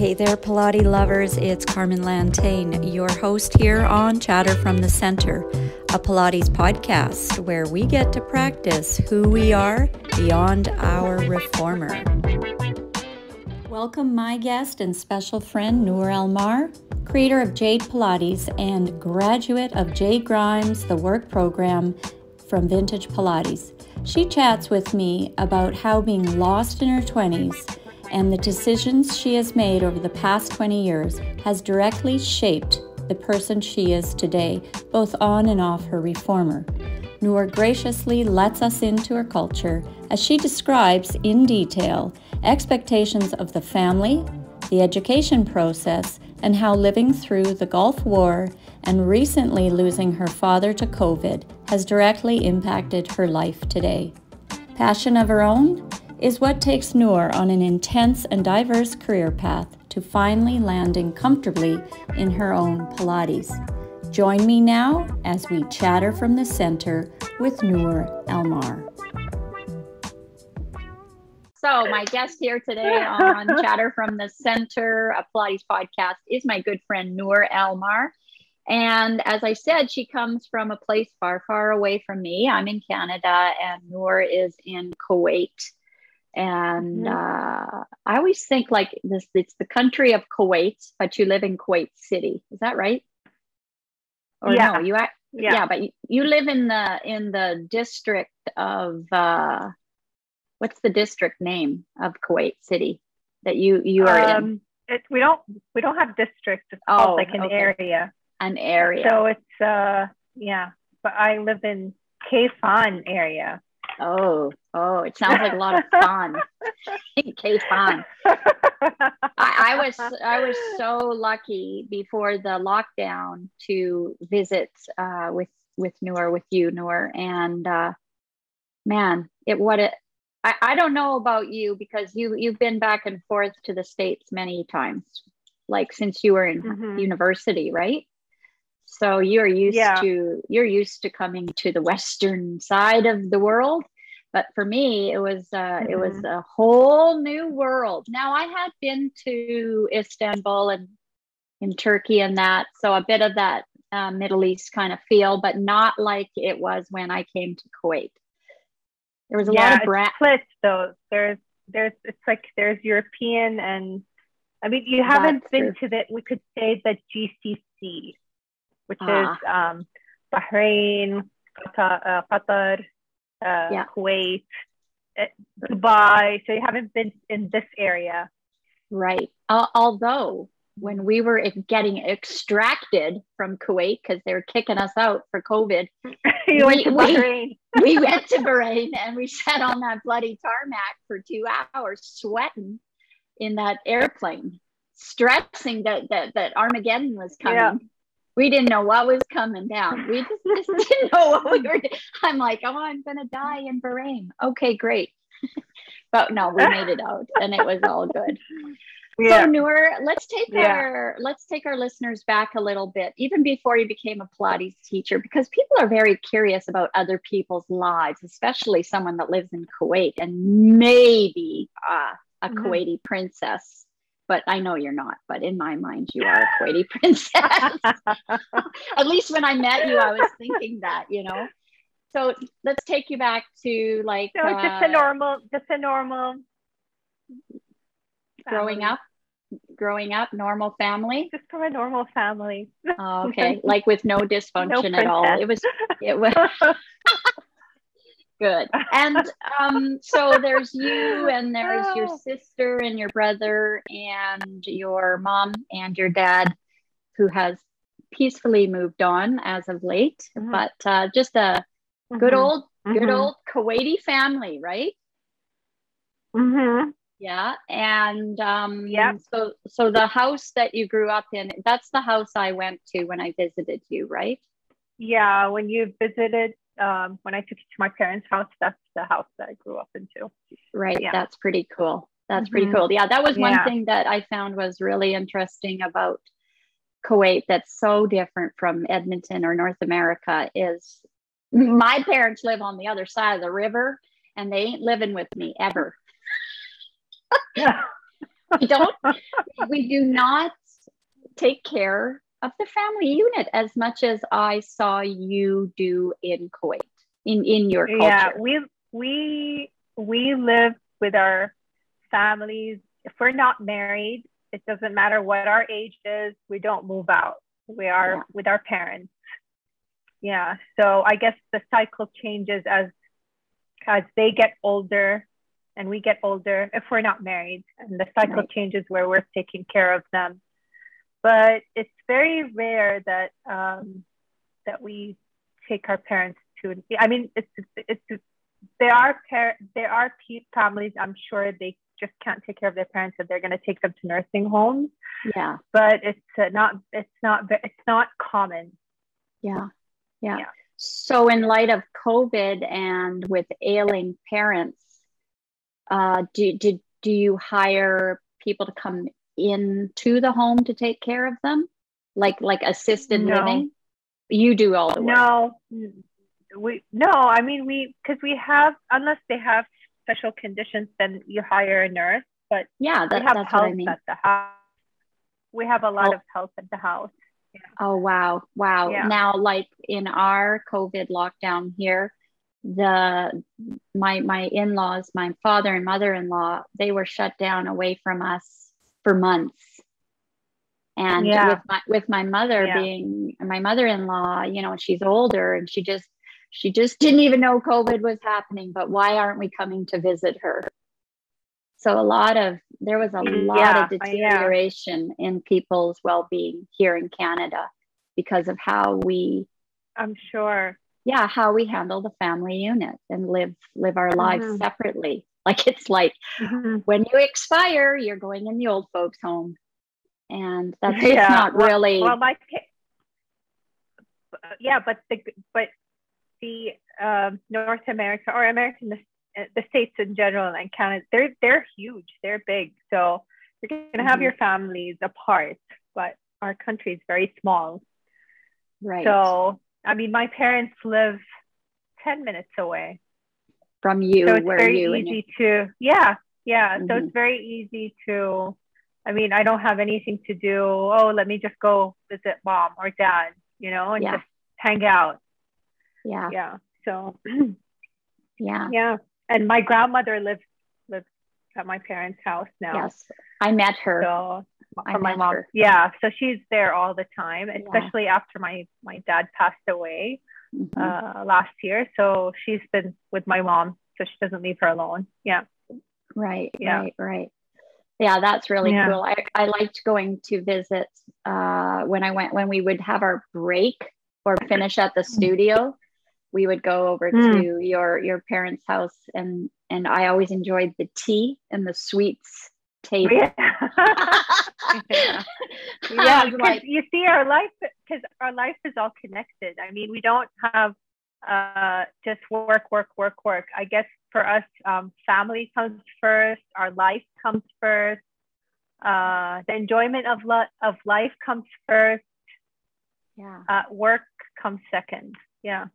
Hey there, Pilates lovers. It's Carmen Lanteigne, your host here on Chatter from the Center, a Pilates podcast where we get to practice who we are beyond our reformer. Welcome, my guest and special friend, Noor Alamer, creator of Jade Pilates and graduate of Jade Grimes, the work program from Vintage Pilates. She chats with me about how being lost in her 20s and the decisions she has made over the past 20 years has directly shaped the person she is today, both on and off her reformer. Noor graciously lets us into her culture as she describes in detail expectations of the family, the education process, and how living through the Gulf War and recently losing her father to COVID has directly impacted her life today. Passion of her own is what takes Noor on an intense and diverse career path to finally landing comfortably in her own Pilates. Join me now as we chatter from the center with Noor Alamer. So my guest here today on Chatter from the Center, a Pilates podcast, is my good friend Noor Alamer. And as I said, she comes from a place far, far away from me. I'm in Canada and Noor is in Kuwait. And I always think like this, it's the country of Kuwait, but you live in Kuwait City. Is that right? Or yeah. No, but you live in the district of, what's the district name of Kuwait City that you are in? We don't have districts. It's called like an area. An area. So it's, but I live in Kfan area. Oh, it sounds like a lot of fun. Kfan. I was so lucky before the lockdown to visit with you, Noor, and man, I don't know about you because you've been back and forth to the States many times, like since you were in university, right? So you're used to coming to the Western side of the world. But for me, it was a whole new world. Now I had been to Istanbul and in Turkey and that, so a bit of that Middle East kind of feel, but not like it was when I came to Kuwait. There was a lot of split though. There's European and I mean you haven't been to we could say the GCC, which is Bahrain, Qatar, Kuwait, Dubai. So you haven't been in this area, right? Although when we were getting extracted from Kuwait because they were kicking us out for COVID, we went to Bahrain. We went to Bahrain and we sat on that bloody tarmac for 2 hours, sweating in that airplane, stressing that Armageddon was coming. Yeah. We didn't know what was coming down. We just didn't know what we were doing. I'm like, I'm going to die in Bahrain. Okay, great. But no, we made it out and it was all good. Yeah. So Noor, let's take our listeners back a little bit, even before you became a Pilates teacher, because people are very curious about other people's lives, especially someone that lives in Kuwait and maybe a Kuwaiti princess. But I know you're not, but in my mind, you are a Kuwaiti princess. At least when I met you, I was thinking that, So let's take you back to like... No, just a normal... Growing up, normal family? Just from a normal family. Oh, okay. Like with no dysfunction at all. It was good. And so there's you and there's your sister and your brother and your mom and your dad who has peacefully moved on as of late, but just a good old Kuwaiti family, right? Yeah. And so the house that you grew up in, that's the house I went to when I visited you, right? Yeah, when you visited, when I took you to my parents' house, that's the house that I grew up into. Right. Yeah. That's pretty cool. Pretty cool. Yeah, that was one thing that I found was really interesting about Kuwait that's so different from Edmonton or North America is my parents live on the other side of the river and they ain't living with me ever. we do not take care of the family unit as much as I saw you do in Kuwait, in your culture. Yeah, we live with our families. If we're not married, it doesn't matter what our age is, we don't move out. We are with our parents. Yeah. So I guess the cycle changes as they get older and we get older if we're not married, and the cycle changes where we're taking care of them. But it's very rare that that we take our parents to. I mean, there are families, I'm sure, they just can't take care of their parents, and they're going to take them to nursing homes. Yeah. But it's not common. Yeah. So in light of COVID and with ailing parents, do you hire people to come into the home to take care of them, like assisted living? You do all the work. I mean, because we have, unless they have special conditions, then you hire a nurse. But yeah, we have that's help what I mean. at the house. We have a lot of help at the house. Yeah. Oh, wow. Yeah. Now, like in our COVID lockdown here, my in-laws, my father and mother-in-law, they were shut down away from us for months. And with my mother being my mother-in-law, you know, she's older, and she just didn't even know COVID was happening, but why aren't we coming to visit her? So there was a lot of deterioration in people's well-being here in Canada because of how we, I'm sure. Yeah, how we handle the family unit and live our lives separately. Like it's like when you expire, you're going in the old folks' home. And that's just not really. Well, but the North America or American, the States in general and Canada, they're huge, they're big. So you're gonna have your families apart, but our country is very small. Right. So I mean, my parents live 10 minutes away from you. So it's very easy to. So it's very easy to. I mean, I don't have anything to do. Oh, let me just go visit mom or dad, you know, and just hang out. Yeah. Yeah. So. Yeah. And my grandmother lives at my parents' house now. Yes, I met her. So my mom. Her. Yeah. So she's there all the time, especially after my dad passed away last year. So she's been with my mom, so she doesn't leave her alone. Yeah. Right. Yeah, that's really cool. I liked going to visit when we would have our break or finish at the studio. We would go over to your parents' house, and I always enjoyed the tea and the sweets table. Like, you see, our life is all connected. I mean, we don't have just work. I guess for us, family comes first. Our life comes first. The enjoyment of life comes first. Yeah. Work comes second. Yeah,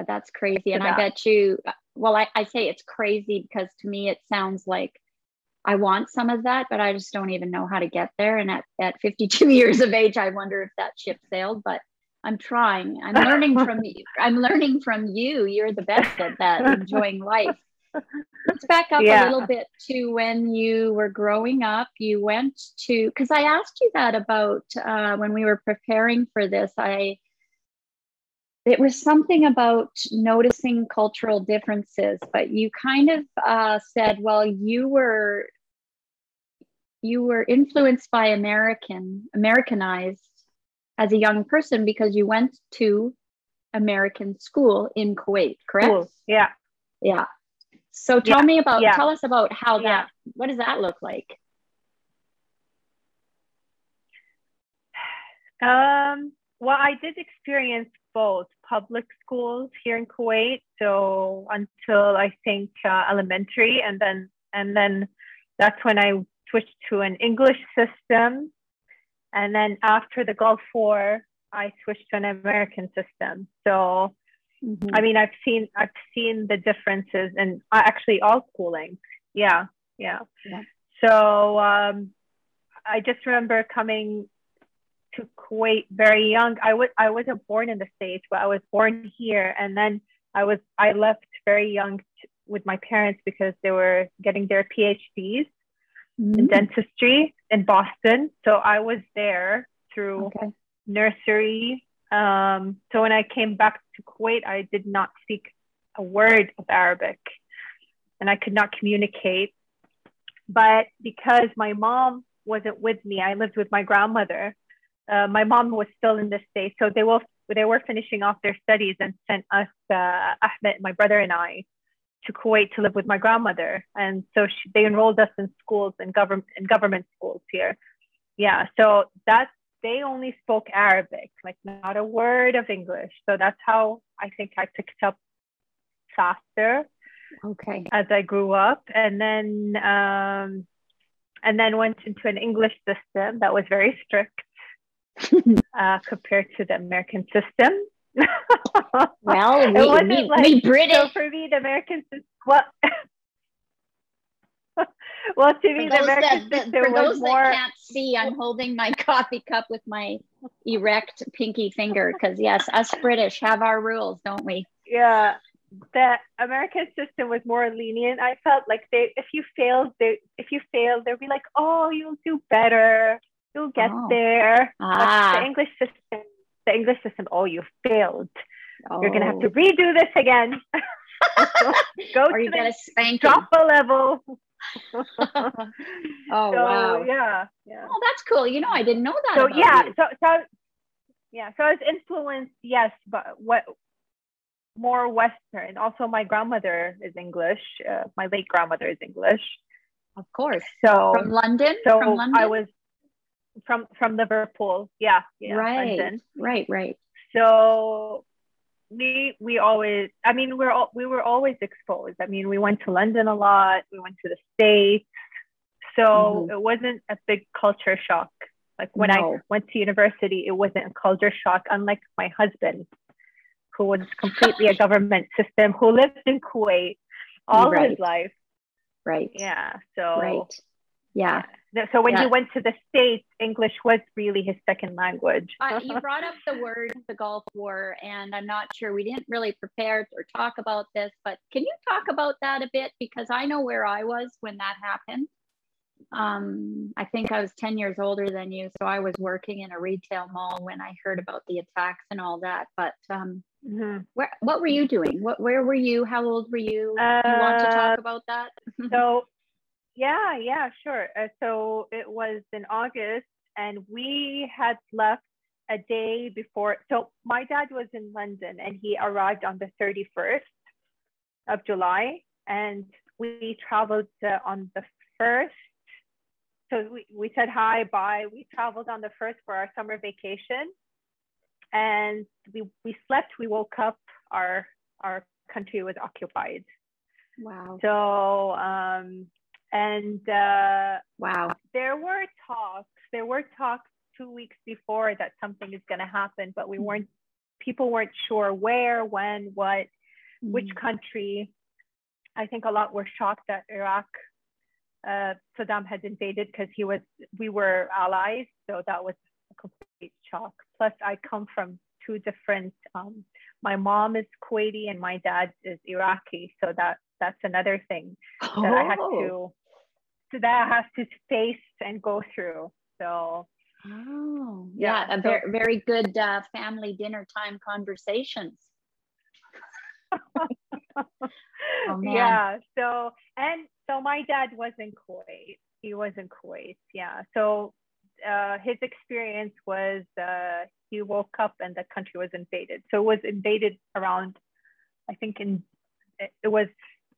that's crazy. And I bet you, well, I say it's crazy because to me it sounds like I want some of that, but I just don't even know how to get there. And at 52 years of age, I wonder if that ship sailed, but I'm trying. I'm learning from you. You're the best at that, enjoying life. Let's back up a little bit to when you were growing up. You went to, because I asked you that about when we were preparing for this. It was something about noticing cultural differences, but you kind of said, well, you were influenced by Americanized as a young person because you went to American school in Kuwait, correct? Cool. Yeah. So tell us about how that, what does that look like? Well, I did experience both public schools here in Kuwait, so until I think elementary, and then that's when I switched to an English system, and then after the Gulf War, I switched to an American system. So, I mean, I've seen the differences in actually all schooling. Yeah. So I just remember coming to Kuwait very young. I wasn't born in the States, but I was born here, and then I left very young with my parents because they were getting their PhDs in dentistry in Boston. So I was there through nursery. So when I came back to Kuwait, I did not speak a word of Arabic, and I could not communicate. But because my mom wasn't with me, I lived with my grandmother. My mom was still in the States, so they were finishing off their studies and sent us, Ahmed, my brother and I, to Kuwait to live with my grandmother. And so they enrolled us in schools, in government schools here. Yeah, so they only spoke Arabic, like not a word of English. So that's how I think I picked up faster. Okay. As I grew up, and then went into an English system that was very strict compared to the American system. Well, we British. So for me, the American system. Well, to me, the American system for was those more. That can't see, I'm holding my coffee cup with my erect pinky finger because yes, us British have our rules, don't we? Yeah. The American system was more lenient. I felt like if you failed, they'd be like, "Oh, you'll do better. You'll get there." But the English system, oh, you failed. You're gonna have to redo this again. Or you gotta spank. Drop a level. Wow. Yeah. Oh, that's cool. You know, I didn't know that. So about yeah, you. so I was influenced, yes, but more Western. Also, my grandmother is English. My late grandmother is English. Of course. So from London. So from London? I was from Liverpool. Yeah. Right. London. Right. So we always. I mean, we were always exposed. I mean, we went to London a lot. We went to the States. So it wasn't a big culture shock. Like when I went to university, it wasn't a culture shock. Unlike my husband, who was completely a government system, who lived in Kuwait all his life. Right. Yeah. So. Right. Yeah. So when he went to the States, English was really his second language. You brought up the Gulf War, and I'm not sure, we didn't really prepare or talk about this, but can you talk about that a bit? Because I know where I was when that happened. I think I was 10 years older than you, so I was working in a retail mall when I heard about the attacks and all that. But what were you doing? Where were you? How old were you? Do you want to talk about that? So, yeah, sure. So it was in August, and we had left a day before. So my dad was in London, and he arrived on the 31st of July, and we traveled on the 1st. So we said hi, bye. We traveled on the 1st for our summer vacation, and we slept. We woke up. Our country was occupied. Wow. So wow. There were talks 2 weeks before that something is going to happen, but people weren't sure where, when, what, which country. I think a lot were shocked that Iraq. Saddam had invaded because we were allies, so that was a complete shock. Plus, I come from two different. My mom is Kuwaiti and my dad is Iraqi, so that's another thing that I have to face and go through. So, a very very good family dinner time conversations. Oh, man. Yeah. So my dad was in Kuwait. He was in Kuwait. Yeah. So his experience was he woke up and the country was invaded. So it was invaded around, I think it was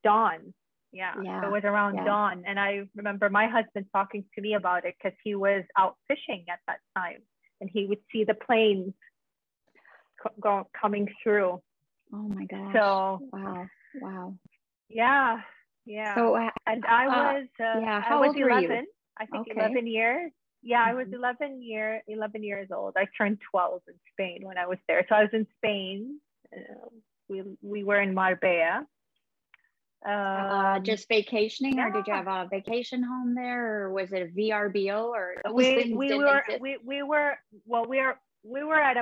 dawn. Yeah. So it was around dawn. And I remember my husband talking to me about it because he was out fishing at that time, and he would see the planes coming through. Oh my gosh. So wow. Yeah. So and I was how old 11. Were you? I think 11 years. Yeah, I was 11 years old. I turned 12 in Spain when I was there. So I was in Spain. We were in Marbella. Just vacationing, or did you have a vacation home there, or was it a VRBO, or we were at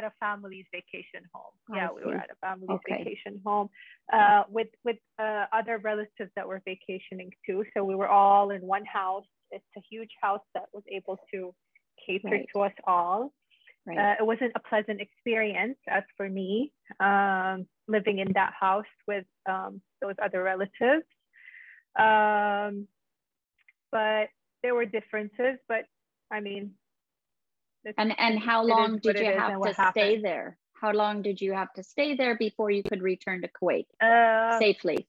a family's vacation home. We were at a family's vacation home with other relatives that were vacationing too. So we were all in one house. It's a huge house that was able to cater to us all. It wasn't a pleasant experience as for me, living in that house with those other relatives. But there were differences, but I mean. And how long did you have to stay there? How long did you have to stay there before you could return to Kuwait safely?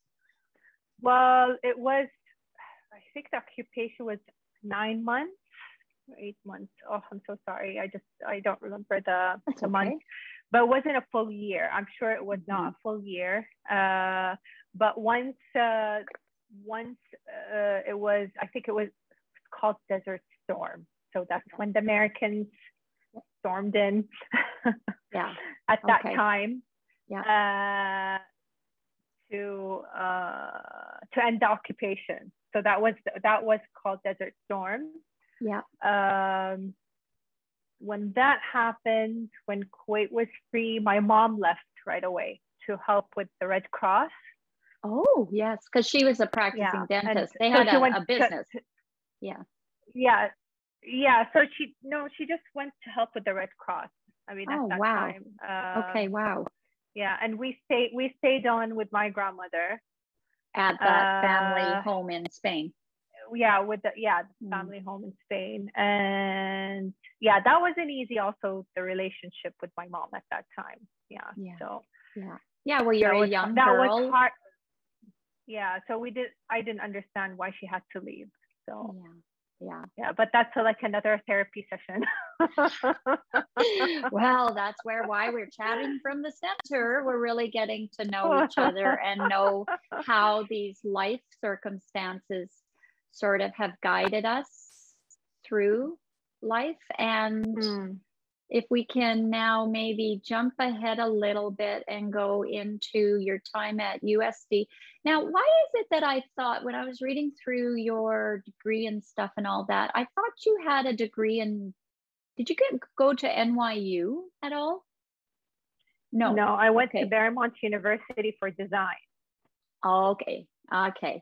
Well, it was, I think the occupation was 9 months. 8 months. Oh, I'm so sorry. I don't remember the month, but it wasn't a full year. I'm sure it was not a full year. But once it was, I think it was called Desert Storm. So that's when the Americans stormed in. At that time. To end the occupation. So that was called Desert Storm. When that happened, when Kuwait was free, my mom left right away to help with the Red Cross. Oh, yes, because she was a practicing dentist. They had a business. So she just went to help with the Red Cross. I mean, at that time. Yeah, and we stayed on with my grandmother at that family home in Spain. With the family home in Spain. And that wasn't easy also, the relationship with my mom at that time. Well, you're a young girl. That was hard. So I didn't understand why she had to leave. So but that's like another therapy session. Well, that's why we're chatting from the center. We're really getting to know each other and know how these life circumstances sort of have guided us through life. And if we can now maybe jump ahead a little bit and go into your time at USD. Now, why is it that I thought, when I was reading through your degree and stuff and all that, I thought you had a degree in, did you go to NYU at all? No, I went to Vermont University for design. Oh, okay.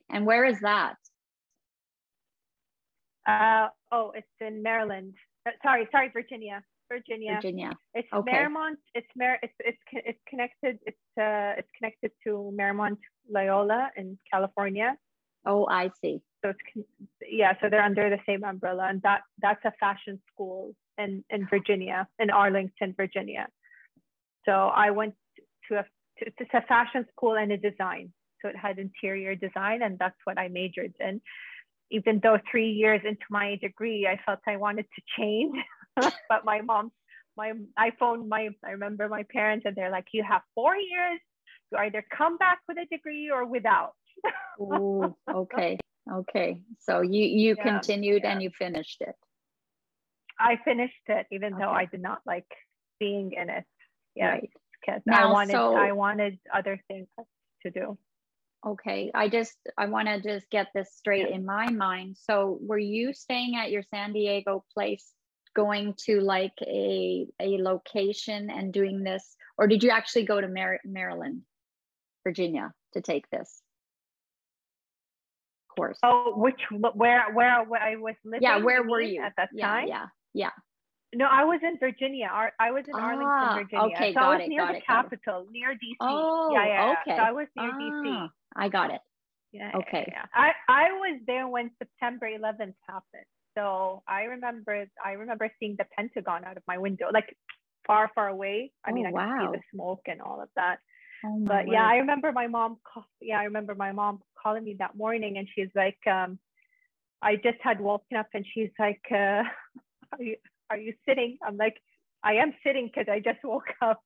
And where is that? It's in Maryland. Sorry, Virginia. It's Marymount. It's connected. It's connected to Marymount Loyola in California. Oh, I see. So so they're under the same umbrella, and that's a fashion school in Virginia, in Arlington, Virginia. So I went to it's a fashion school and a design. So it had interior design, and that's what I majored in. Even though 3 years into my degree, I felt I wanted to change. But I remember my parents, and they're like, you have 4 years. You either come back with a degree or without. Oh, okay. So you continued and you finished it. I finished it, even though I did not like being in it. Right. Because I wanted other things to do. Okay. I want to just get this straight in my mind. So were you staying at your San Diego place, going to like a location and doing this, or did you actually go to Maryland, Virginia to take this course? Oh, where I was living? Yeah, where were you at that time? Yeah. No, I was in Virginia. I was in Arlington, Virginia. Okay, so I was near the capital, near DC. Oh, okay. So I was near DC. I got it. Okay. I was there when September 11th happened. So I remember seeing the Pentagon out of my window, like far, far away. I mean, I could see the smoke and all of that. Oh, but word. I remember my mom. I remember my mom calling me that morning, and she's like, I just had woken up, and she's like, are you sitting? I'm like, I am sitting because I just woke up.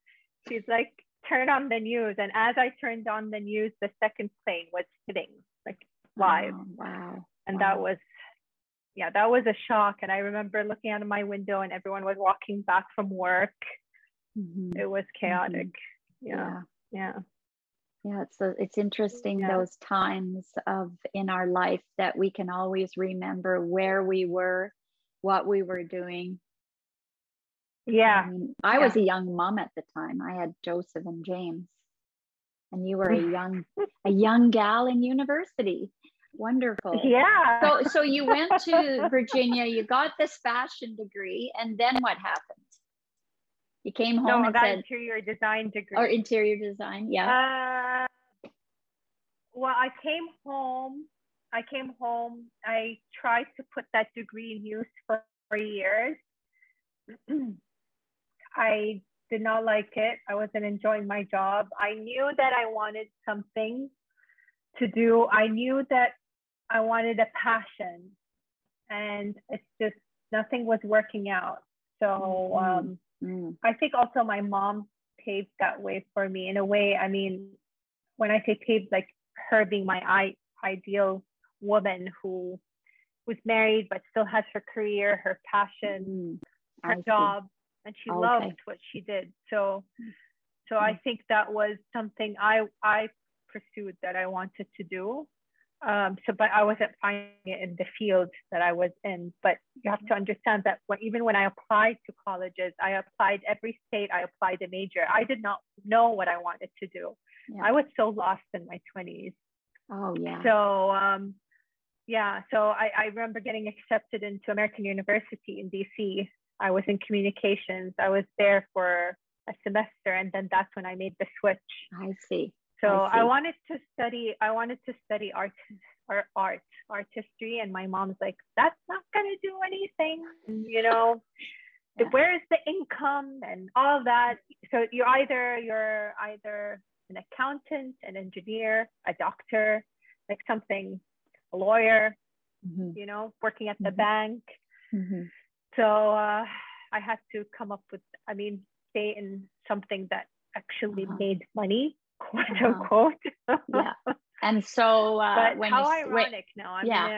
She's like, turn on the news. And as I turned on the news, the second plane was hitting like live. Oh, wow. And that was a shock. And I remember looking out of my window and everyone was walking back from work. Mm-hmm. It was chaotic. Mm-hmm. Yeah. Yeah, it's interesting, those times in our life that we can always remember where we were, what we were doing. Yeah. I was a young mom at the time. I had Joseph and James, and you were a young gal in university. Wonderful. Yeah. So you went to Virginia, you got this fashion degree, and then what happened? You came home and said interior design degree. Or interior design, yeah. Well, I came home. I tried to put that degree in use for 4 years. I did not like it. I wasn't enjoying my job. I knew that I wanted something to do. I knew that I wanted a passion, and it's just nothing was working out. So I think also my mom paved that way for me in a way. I mean, when I say paved, like her being my ideal woman who's married but still has her career, her passion, her job, and she loved what she did. So I think that was something I pursued, that I wanted to do. But I wasn't finding it in the field that I was in. But you have to understand that even when I applied to colleges, I applied every state, I applied a major. I did not know what I wanted to do. Yeah. I was so lost in my 20s. Oh, yeah. So, so I remember getting accepted into American University in DC. I was in communications. I was there for a semester, and then that's when I made the switch. I see. So I wanted to study art history, and my mom's like, that's not gonna do anything, where's the income and all that. So you're either an accountant, an engineer, a doctor, like something, a lawyer, working at the bank. So I had to come up with, stay in something that actually made money, quote unquote. Yeah. And so but how ironic now.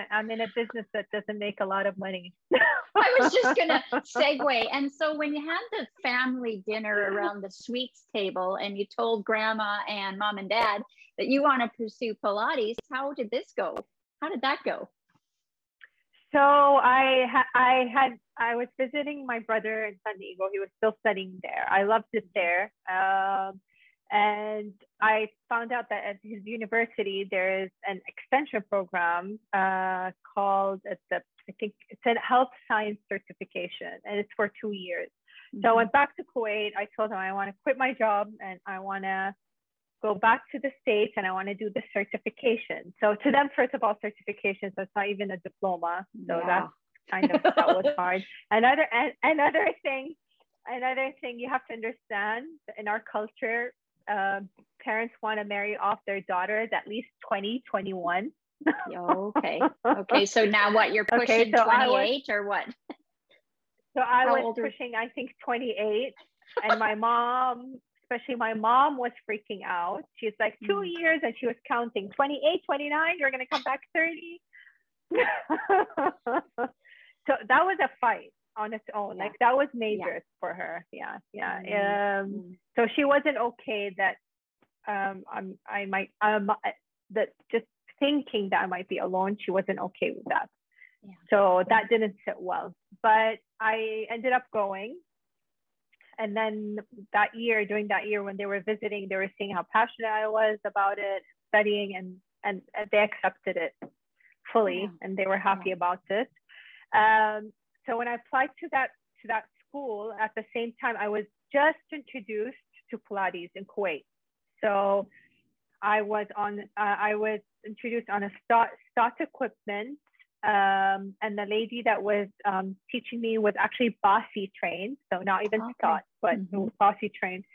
I'm in a business that doesn't make a lot of money. I was just gonna segue. And so when you had the family dinner around the sweets table and you told grandma and mom and dad that you want to pursue Pilates, how did this go? How did that go? So I was visiting my brother in San Diego. He was still studying there. I loved it there. And I found out that at his university, there is an extension program called, I think it's a health science certification, and it's for 2 years. So I went back to Kuwait. I told him I want to quit my job and I want to go back to the States and I want to do the certification. So to them, first of all, certification, so it's not even a diploma. So that was hard. Another thing you have to understand, in our culture, parents want to marry off their daughters at least 20, 21. Okay. So now what, you're pushing 28 or what? So I was pushing, I think, 28. And my mom, especially my mom, was freaking out. She's like, 2 years, and she was counting 28, 29, you're going to come back 30. So that was a fight on its own. Like that was major for her. So she wasn't okay that that just thinking that I might be alone, she wasn't okay with that. So that didn't sit well. But I ended up going. And then during that year when they were visiting, they were seeing how passionate I was about it, studying, and they accepted it fully, and they were happy about it. So when I applied to that school, at the same time, I was just introduced to Pilates in Kuwait. So I was introduced on a stock equipment, and the lady that was teaching me was actually Bossy trained, so not even Scott, but Bossy trained.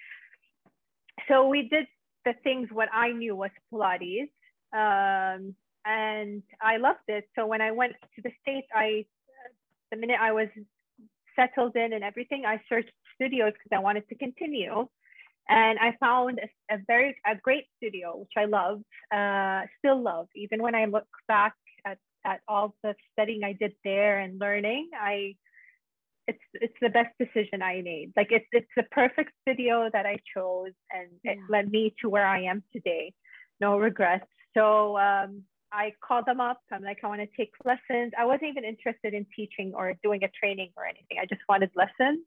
So we did the things what I knew was Pilates, and I loved it. So when I went to the States, the minute I was settled in and everything, I searched studios because I wanted to continue. And I found a great studio, which I love, still love. Even when I look back at all the studying I did there and learning, I it's the best decision I made. Like it's the perfect studio that I chose, and it led me to where I am today. No regrets. So I called them up. I'm like, I want to take lessons. I wasn't even interested in teaching or doing a training or anything. I just wanted lessons.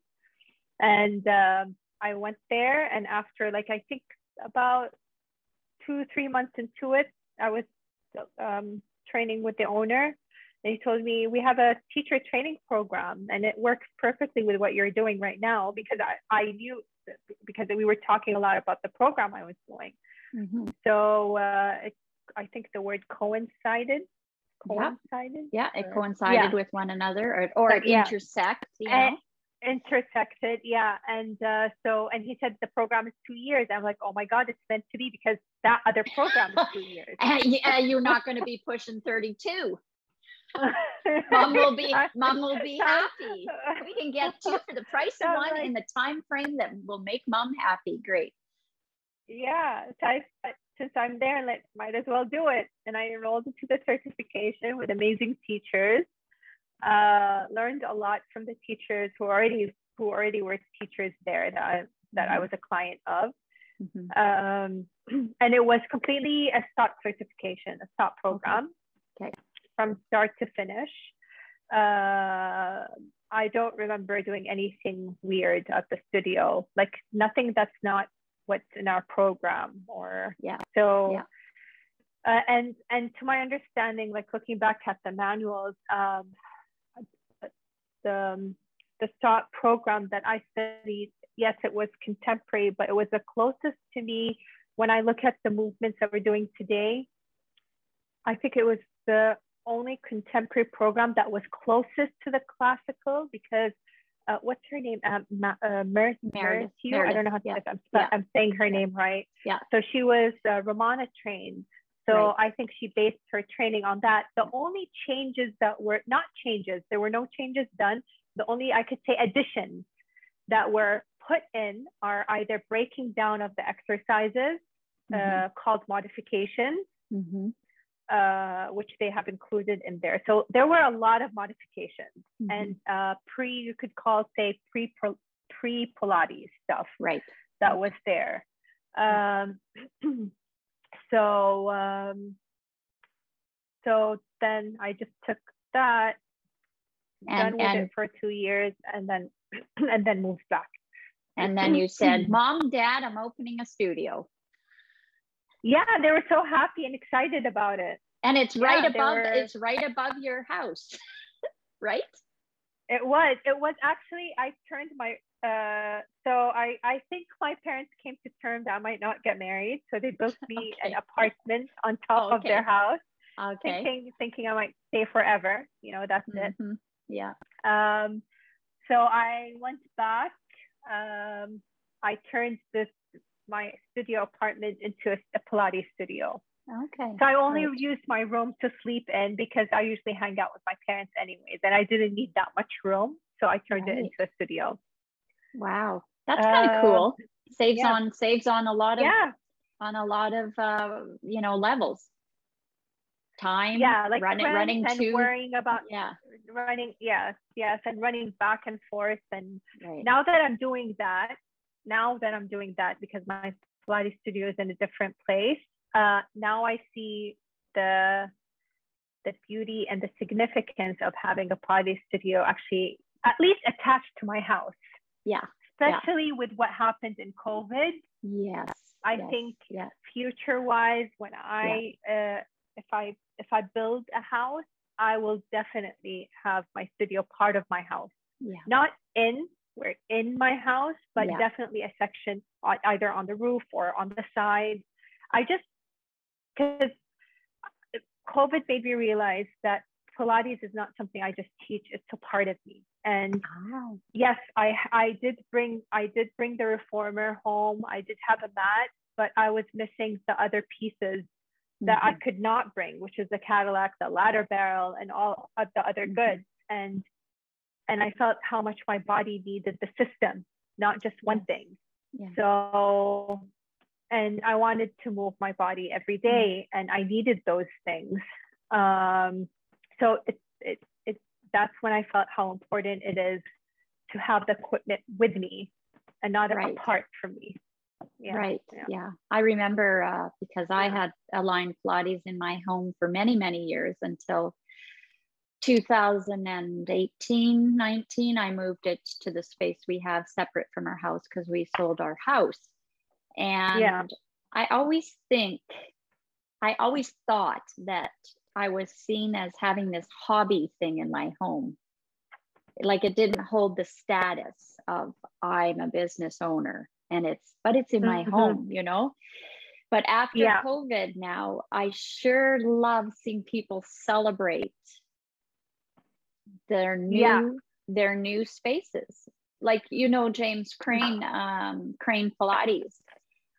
And I went there, and after like I think about 2-3 months into it, I was training with the owner. And he told me, we have a teacher training program and it works perfectly with what you're doing right now, because I knew, because we were talking a lot about the program I was doing. Mm-hmm. So I think the word coincided. Yeah, it coincided with one another, or it intersects, you know? Intersected, yeah. And and he said the program is 2 years. I'm like, oh my God, it's meant to be, because that other program is 2 years. You're not going to be pushing 32. Mom will be happy. We can get two for the price of one in the time frame that will make mom happy. Great. Yeah, since I'm there, might as well do it. And I enrolled into the certification with amazing teachers. Learned a lot from the teachers who already were teachers there that I was a client of. Mm-hmm. And it was completely a STOT certification, a STOT program. Okay. From start to finish. I don't remember doing anything weird at the studio, like nothing that's not what's in our program, or and to my understanding, like looking back at the manuals, the STOT program that I studied, yes, it was contemporary, but it was the closest to me when I look at the movements that we're doing today. I think it was the only contemporary program that was closest to the classical, because what's her name? Meredith. I don't know how to I'm saying her name right. Yeah. So she was Romana trained. So I think she based her training on that. The only changes that were not changes, there were no changes done. The only, I could say, additions that were put in are either breaking down of the exercises, called modifications, which they have included in there. So there were a lot of modifications, and you could call, say, pre-Pilates stuff that was there. So then I just took that, done with it for 2 years, and then moved back. And then you said, Mom, Dad, I'm opening a studio. Yeah, they were so happy and excited about it. And it's right above your house, right? It was actually, I turned my, so I think my parents came to terms that I might not get married. So they built me an apartment on top of their house. Okay. Thinking I might stay forever. That's it. Yeah. So I went back. I turned my studio apartment into a Pilates studio. Okay. So I only used my room to sleep in, because I usually hang out with my parents anyways, and I didn't need that much room. So I turned it into a studio. Wow. That's kind of cool. Saves on a lot of levels. Time. Yeah, like running and worrying about running. Yes, and running back and forth. And now that I'm doing that, because my Pilates studio is in a different place, now I see the beauty and the significance of having a Pilates studio actually at least attached to my house. Yeah. Especially with what happened in COVID. Yes. I think future-wise, when if I build a house, I will definitely have my studio part of my house. Yeah. Not in my house, but definitely a section either on the roof or on the side. Because COVID made me realize that Pilates is not something I just teach, it's a part of me. And yes, I did bring the reformer home. I did have a mat, but I was missing the other pieces that I could not bring, which is the Cadillac, the ladder barrel, and all of the other goods. And I felt how much my body needed the system, not just one thing. Yeah. So, and I wanted to move my body every day, and I needed those things. So that's when I felt how important it is to have the equipment with me and not apart from me. Yeah. I remember because I had aligned Pilates in my home for many, many years until 2018, 19, I moved it to the space we have separate from our house because we sold our house. And I always thought that I was seen as having this hobby thing in my home. Like it didn't hold the status of I'm a business owner but it's in my home, you know? But after COVID now, I sure love seeing people celebrate their new spaces. Like, you know, James Crane, Crane Pilates.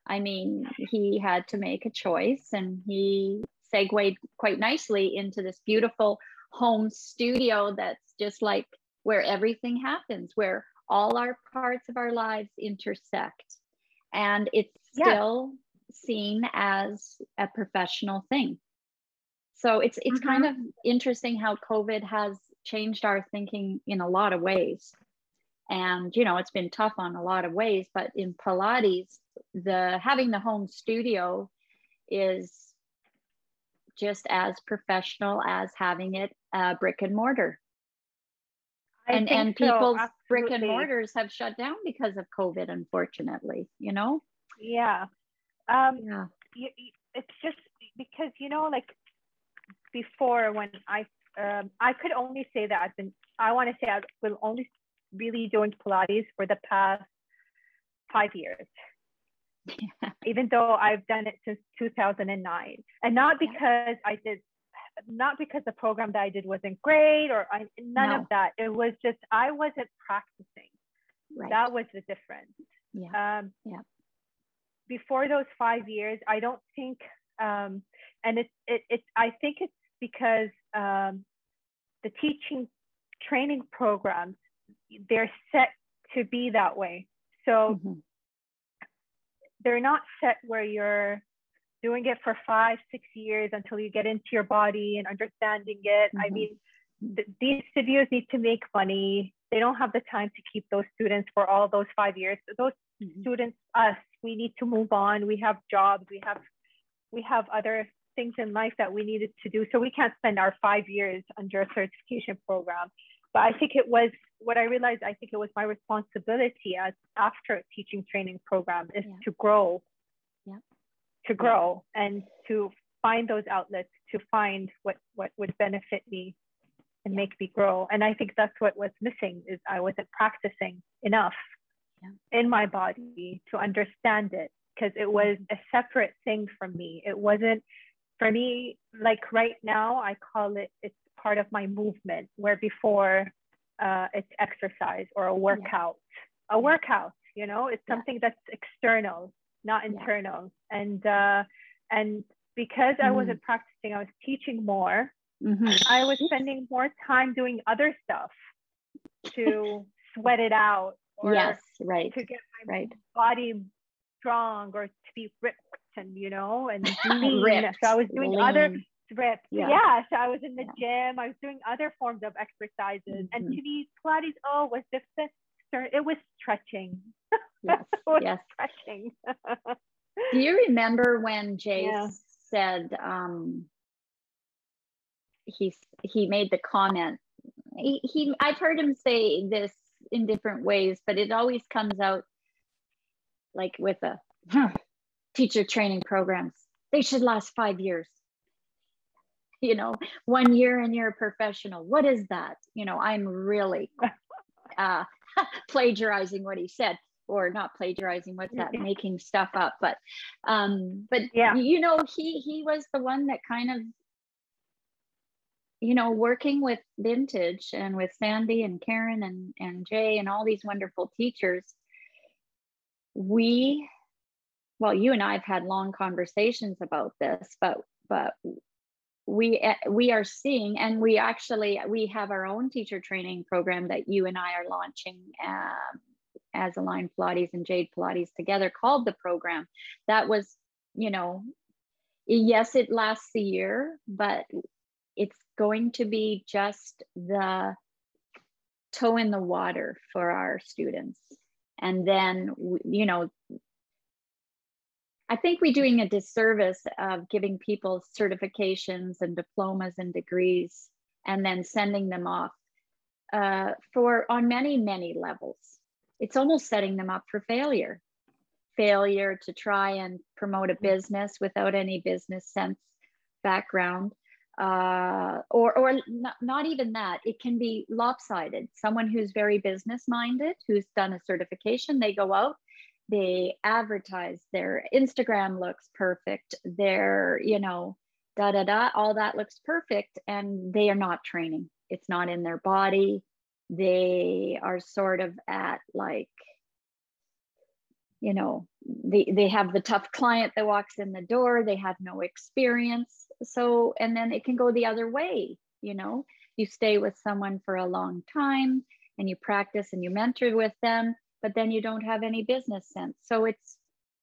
I mean, he had to make a choice and he segued quite nicely into this beautiful home studio that's just like where everything happens, where all our parts of our lives intersect. And it's still seen as a professional thing. So it's kind of interesting how COVID has changed our thinking in a lot of ways. And, you know, it's been tough on a lot of ways, but in Pilates, having the home studio is just as professional as having it brick and mortar. And people's brick and mortars have shut down because of COVID, unfortunately, you know? It's just because, you know, like before when I could only say that I want to say I will only really doing Pilates for the past 5 years. Even though I've done it since 2009. And not because not because the program that I did wasn't great or none of that. It was just, I wasn't practicing. That was the difference. Before those 5 years, I don't think, and I think it's because the teaching training programs, they're set to be that way. So they're not set where you're doing it for 5-6 years until you get into your body and understanding it. I mean, these studios need to make money. They don't have the time to keep those students for all those 5 years. Those students, we need to move on. We have jobs. We have other things in life that we needed to do. So we can't spend our 5 years under a certification program. But I think it was what I realized. I think it was my responsibility after a teaching training program is to grow. To grow and to find those outlets, to find what would benefit me and make me grow. And I think that's what was missing is I wasn't practicing enough in my body to understand it because it was a separate thing from me. It wasn't for me, like right now, I call it's part of my movement where before it's exercise or a workout. A workout, you know, it's something that's external, not internal. And because I wasn't practicing, I was teaching more. I was spending more time doing other stuff to sweat it out or to get my body strong or to be ripped and, you know, and lean. So I was doing other ripped. So I was in the gym. I was doing other forms of exercises. And to me, Pilates, was different. It was stretching. Stretching. Do you remember when Jay said he made the comment? I've heard him say this in different ways, but it always comes out like with a teacher training programs. They should last 5 years. You know, 1 year and you're a professional. What is that? You know, I'm really plagiarizing what he said. Or not plagiarizing, what's that, making stuff up. But you know, he was the one that kind of, you know, working with Vintage and with Sandy and Karen and Jay and all these wonderful teachers. You and I have had long conversations about this, but we are seeing, and we have our own teacher training program that you and I are launching as Aligned Pilates and Jade Pilates together, called the program. That was, you know, yes, it lasts a year, but it's going to be just the toe in the water for our students. And then, you know, I think we're doing a disservice of giving people certifications and diplomas and degrees and then sending them off on many levels. It's almost setting them up for failure to try and promote a business without any business sense background, or not even that. It can be lopsided. Someone who's very business minded, who's done a certification, they go out, they advertise, their Instagram looks perfect, their, you know, all that looks perfect, and they are not training. It's not in their body. They are sort of at, like, you know, they have the tough client that walks in the door, they have no experience. So, and then it can go the other way. You know, you stay with someone for a long time and you practice and you mentor with them, but then you don't have any business sense. So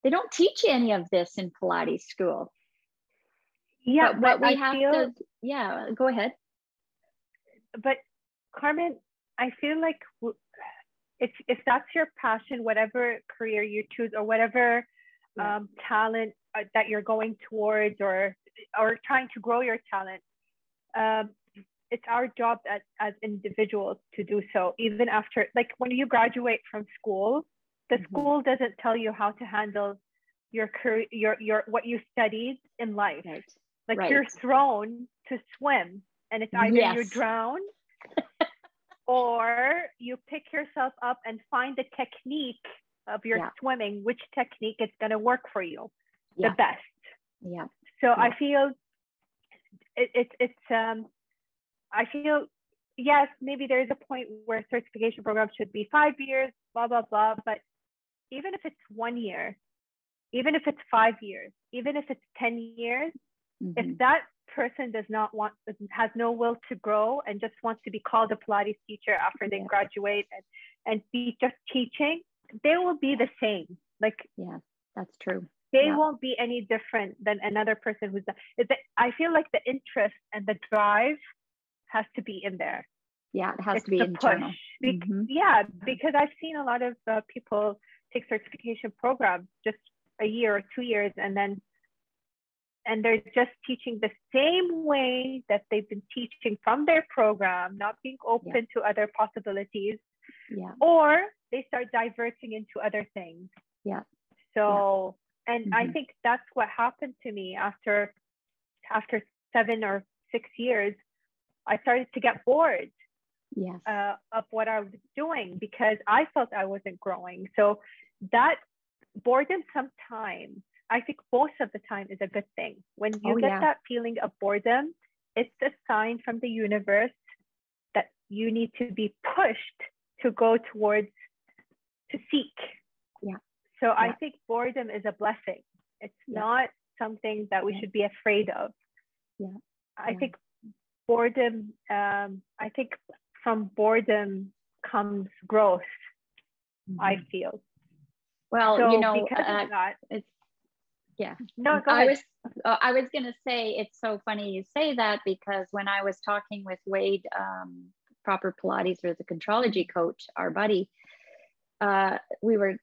they don't teach you any of this in Pilates school. Yeah, but we have to, yeah, go ahead. But Carmen, I feel like if that's your passion, whatever career you choose or whatever talent that you're going towards, or trying to grow your talent, it's our job as individuals to do so. Even after, like, when you graduate from school, the school doesn't tell you how to handle your career, your what you studied in life. Right. Like, right. You're thrown to swim, and it's either you drown or you pick yourself up and find the technique of your swimming, which technique is going to work for you the best. Yeah. So I feel I feel, yes, maybe there's a point where certification programs should be 5 years, blah, blah, blah. But even if it's 1 year, even if it's 5 years, even if it's 10 years, if that person has no will to grow and just wants to be called a Pilates teacher after they graduate and be just teaching, they will be the same. Like, yeah, that's true. They won't be any different than another person who's I feel like the interest and the drive has to be in there. Yeah, it has to be internal. Yeah, because I've seen a lot of people take certification programs just a year or 2 years, and they're just teaching the same way that they've been teaching from their program, not being open to other possibilities. Yeah. Or they start diverting into other things. Yeah. So, and I think that's what happened to me after 7 or 6 years. I started to get bored of what I was doing because I felt I wasn't growing. So that boredom sometimes, I think most of the time, is a good thing. When you get that feeling of boredom, it's a sign from the universe that you need to be pushed to go towards, to seek. Yeah. So I think boredom is a blessing. It's not something that we should be afraid of. Yeah. I think boredom, I think from boredom comes growth, I feel. Well, so you know, because of that, it's, no, go ahead. I was going to say, it's so funny you say that, because when I was talking with Wade, Proper Pilates, or the Contrology coach, our buddy, we were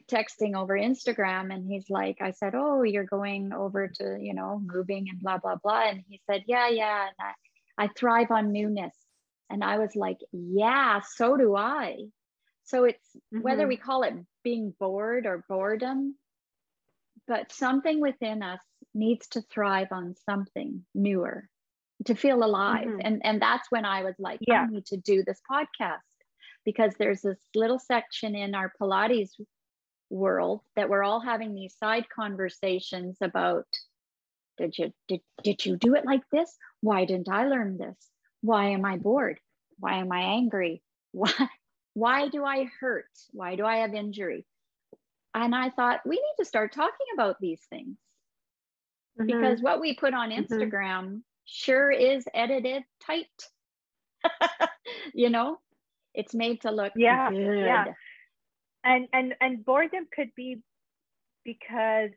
texting over Instagram, and he's like, I said, oh, you're going over to, you know, moving and blah, blah, blah. And he said, yeah. And I thrive on newness. And I was like, yeah, so do I. So it's whether we call it being bored or boredom, but something within us needs to thrive on something newer to feel alive. And that's when I was like, I need to do this podcast, because there's this little section in our Pilates world that we're all having these side conversations about, did you do it like this? Why didn't I learn this? Why am I bored? Why am I angry? Why do I hurt? Why do I have injury? And I thought, we need to start talking about these things, because what we put on Instagram sure is edited tight. You know, it's made to look good. Yeah. And boredom could be because,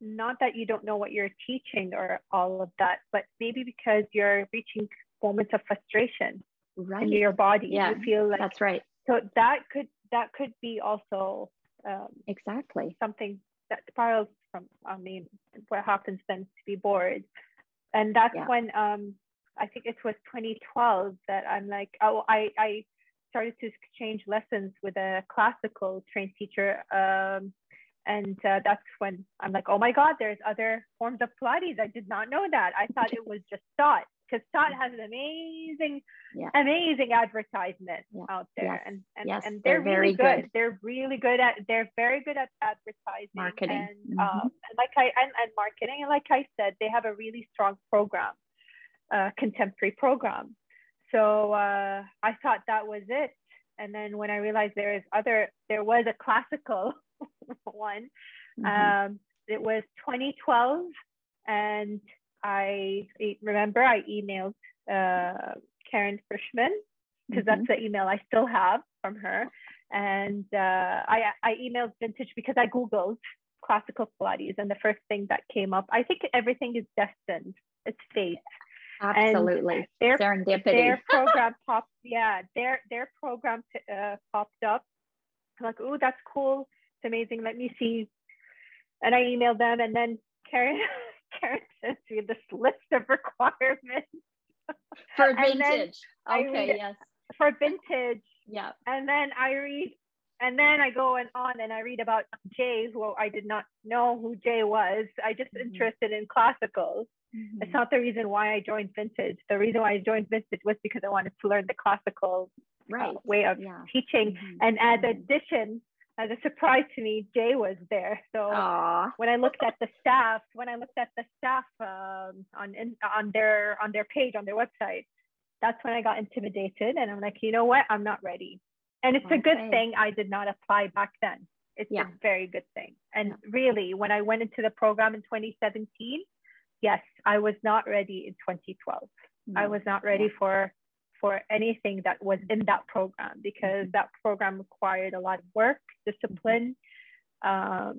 not that you don't know what you're teaching or all of that, but maybe because you're reaching moments of frustration. in your body. Yeah, you feel like that's right. So that could be also exactly something that spirals from, I mean, what happens then to be bored. And that's when I think it was 2012 that I'm like, oh, I started to exchange lessons with a classical trained teacher. And that's when I'm like, oh my God, there's other forms of Pilates. I did not know that. I thought it was just Stott, because Stott has an amazing advertisement out there. And they're really good. They're very good at advertising, marketing, and marketing. And like I said, they have a really strong program, contemporary program. So I thought that was it. And then when I realized there was a classical one, it was 2012, and I remember I emailed Karen Frischman, because that's the email I still have from her. And I emailed Vintage because I Googled classical Pilates, and the first thing that came up, I think everything is destined. It's fate. Absolutely. And serendipity. Their program popped. Yeah, their program popped up. I'm like, oh, that's cool. It's amazing. Let me see. And I emailed them, and then Karen sent me this list of requirements for Vintage. Yes. For Vintage. Yeah. And then I go on and I read about Jay, who I did not know who Jay was. I just interested in classical. It's not the reason why I joined Vintage. The reason why I joined Vintage was because I wanted to learn the classical way of teaching. And as addition, as a surprise to me, Jay was there. So when I looked at the staff, on their page, on their website, that's when I got intimidated. And I'm like, you know what? I'm not ready. And it's a good thing I did not apply back then. It's a very good thing. And really, when I went into the program in 2017, yes, I was not ready in 2012. I was not ready for anything that was in that program, because that program required a lot of work, discipline. I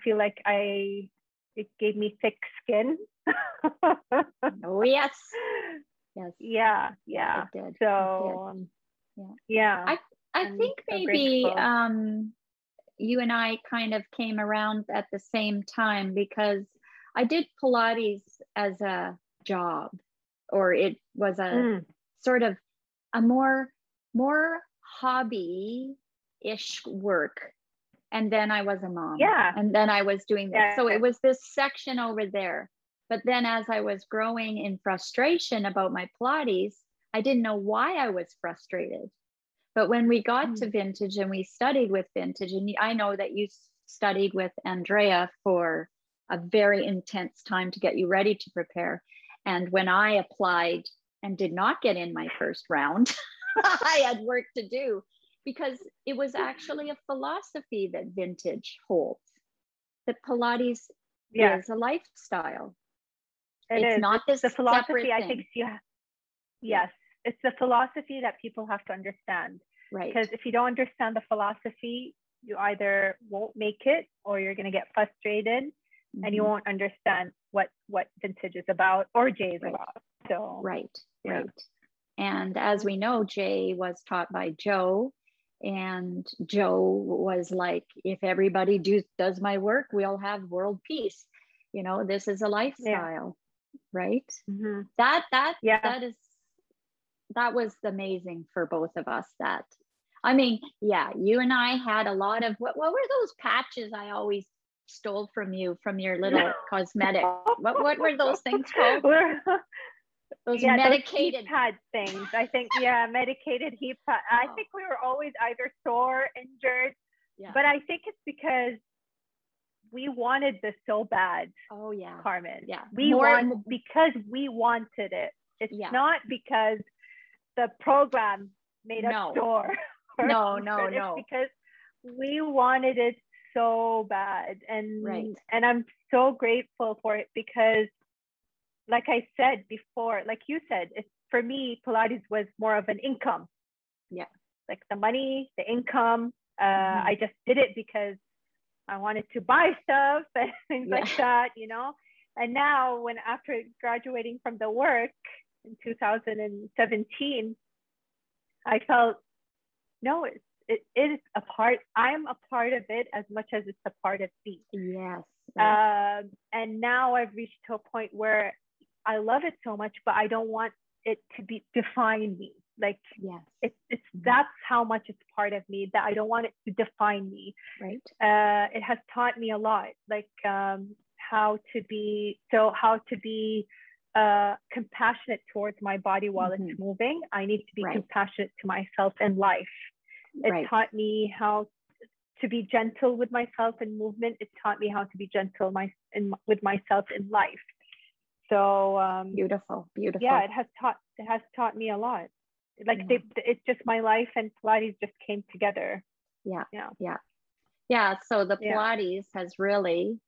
feel like it gave me thick skin. Oh, yes. Yes. Yeah. It did. So, I think maybe you and I kind of came around at the same time, because I did Pilates as a job, or it was a sort of a more hobby-ish work. And then I was a mom. Yeah. And then I was doing this. Yeah. So it was this section over there. But then as I was growing in frustration about my Pilates, I didn't know why I was frustrated. But when we got to Vintage and we studied with Vintage, and I know that you studied with Andrea for a very intense time to get you ready to prepare. And when I applied and did not get in my first round, I had work to do, because it was actually a philosophy that Vintage holds, that Pilates is a lifestyle. It's not this the philosophy, I think. Yes, it's the philosophy that people have to understand. Right. Because if you don't understand the philosophy, you either won't make it, or you're going to get frustrated, and you won't understand what Vintage is about, or Jay is about. So right. And as we know, Jay was taught by Joe, and Joe was like, if everybody does my work, we'll have world peace. You know, this is a lifestyle, right? That was amazing for both of us. You and I had a lot of, what were those patches I always stole from you from your little cosmetic? What were those things called? Those medicated heat pad things. I think, medicated heat pad. I think we were always either sore, injured, but I think it's because we wanted this so bad. Oh yeah, Carmen. Yeah, because we wanted it. It's not because the program made us sore. No. It's because we wanted it so bad, and I'm so grateful for it, because like I said before, like you said, for me, Pilates was more of an income. Yeah. Like the money, the income. I just did it because I wanted to buy stuff and things like that, you know? And now after graduating from the work, in 2017, I felt, no, it is a part. I'm a part of it as much as it's a part of me. Yes. And now I've reached to a point where I love it so much, but I don't want it to define me. Like, yes, it's that's how much it's part of me, that I don't want it to define me. Right. It has taught me a lot, like how to be compassionate towards my body while it's moving. I need to be compassionate to myself in life. It taught me how to be gentle with myself in movement. It taught me how to be gentle with myself in life. So beautiful. Yeah, it has taught me a lot. Like it's just my life and Pilates just came together. Yeah. So the Pilates has really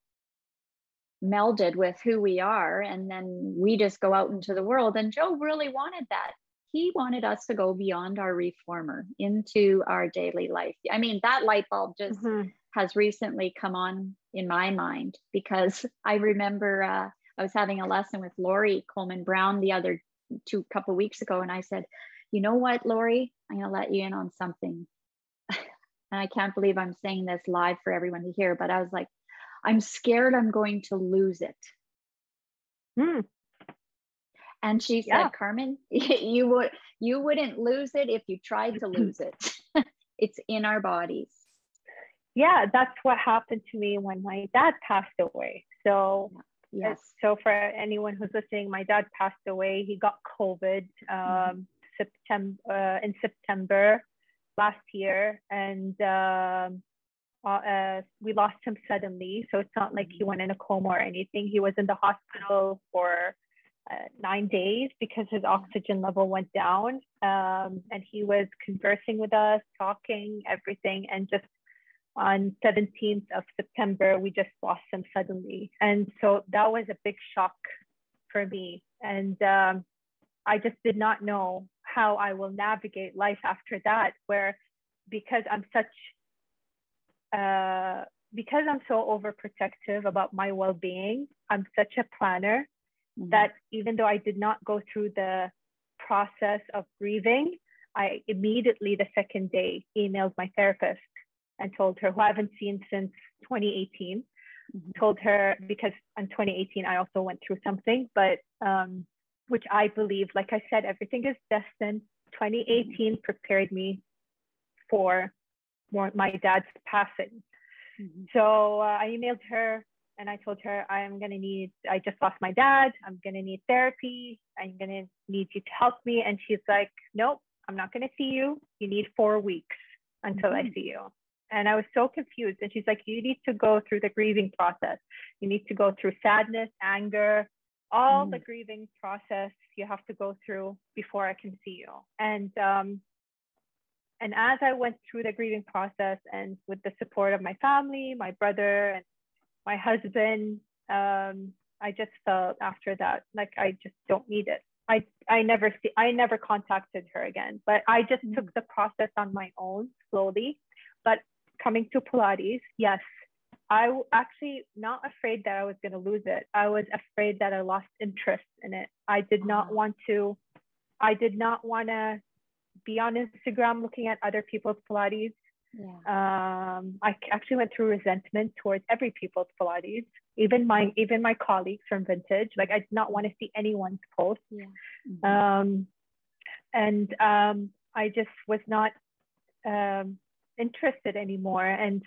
melded with who we are, and then we just go out into the world. And Joe really wanted that. He wanted us to go beyond our reformer into our daily life. I mean, that light bulb just has recently come on in my mind, because I remember I was having a lesson with Lori Coleman Brown the couple weeks ago, and I said, you know what, Lori, I'm going to let you in on something. And I can't believe I'm saying this live for everyone to hear, but I was like, I'm scared I'm going to lose it. And she said, Carmen, you wouldn't lose it if you tried to lose it. It's in our bodies. Yeah, that's what happened to me when my dad passed away. So so for anyone who's listening, my dad passed away. He got COVID in September last year, and we lost him suddenly. So it's not like he went in a coma or anything. He was in the hospital for 9 days because his oxygen level went down, and he was conversing with us, talking, everything, and just on 17th of September, we just lost him suddenly. And so that was a big shock for me. And I just did not know how I will navigate life after that, because I'm so overprotective about my well-being, I'm such a planner that even though I did not go through the process of grieving, I immediately the second day emailed my therapist and told her, who I haven't seen since 2018, told her, because in 2018, I also went through something, but which I believe, like I said, everything is destined. 2018 prepared me for my dad's passing. So I emailed her and I told her, I just lost my dad. I'm going to need therapy. I'm going to need you to help me. And she's like, nope, I'm not going to see you. You need 4 weeks until I see you. And I was so confused. And she's like, you need to go through the grieving process. You need to go through sadness, anger, all the grieving process you have to go through before I can see you. And as I went through the grieving process, and with the support of my family, my brother, and my husband, I just felt after that, like, I just don't need it. I never contacted her again, but I just took the process on my own slowly. But coming to Pilates, yes, I actually not afraid that I was going to lose it. I was afraid that I lost interest in it. I did not want to be on Instagram looking at other people's Pilates. I actually went through resentment towards every people's Pilates, even my colleagues from Vintage. Like, I did not want to see anyone's post. I just was not interested anymore, and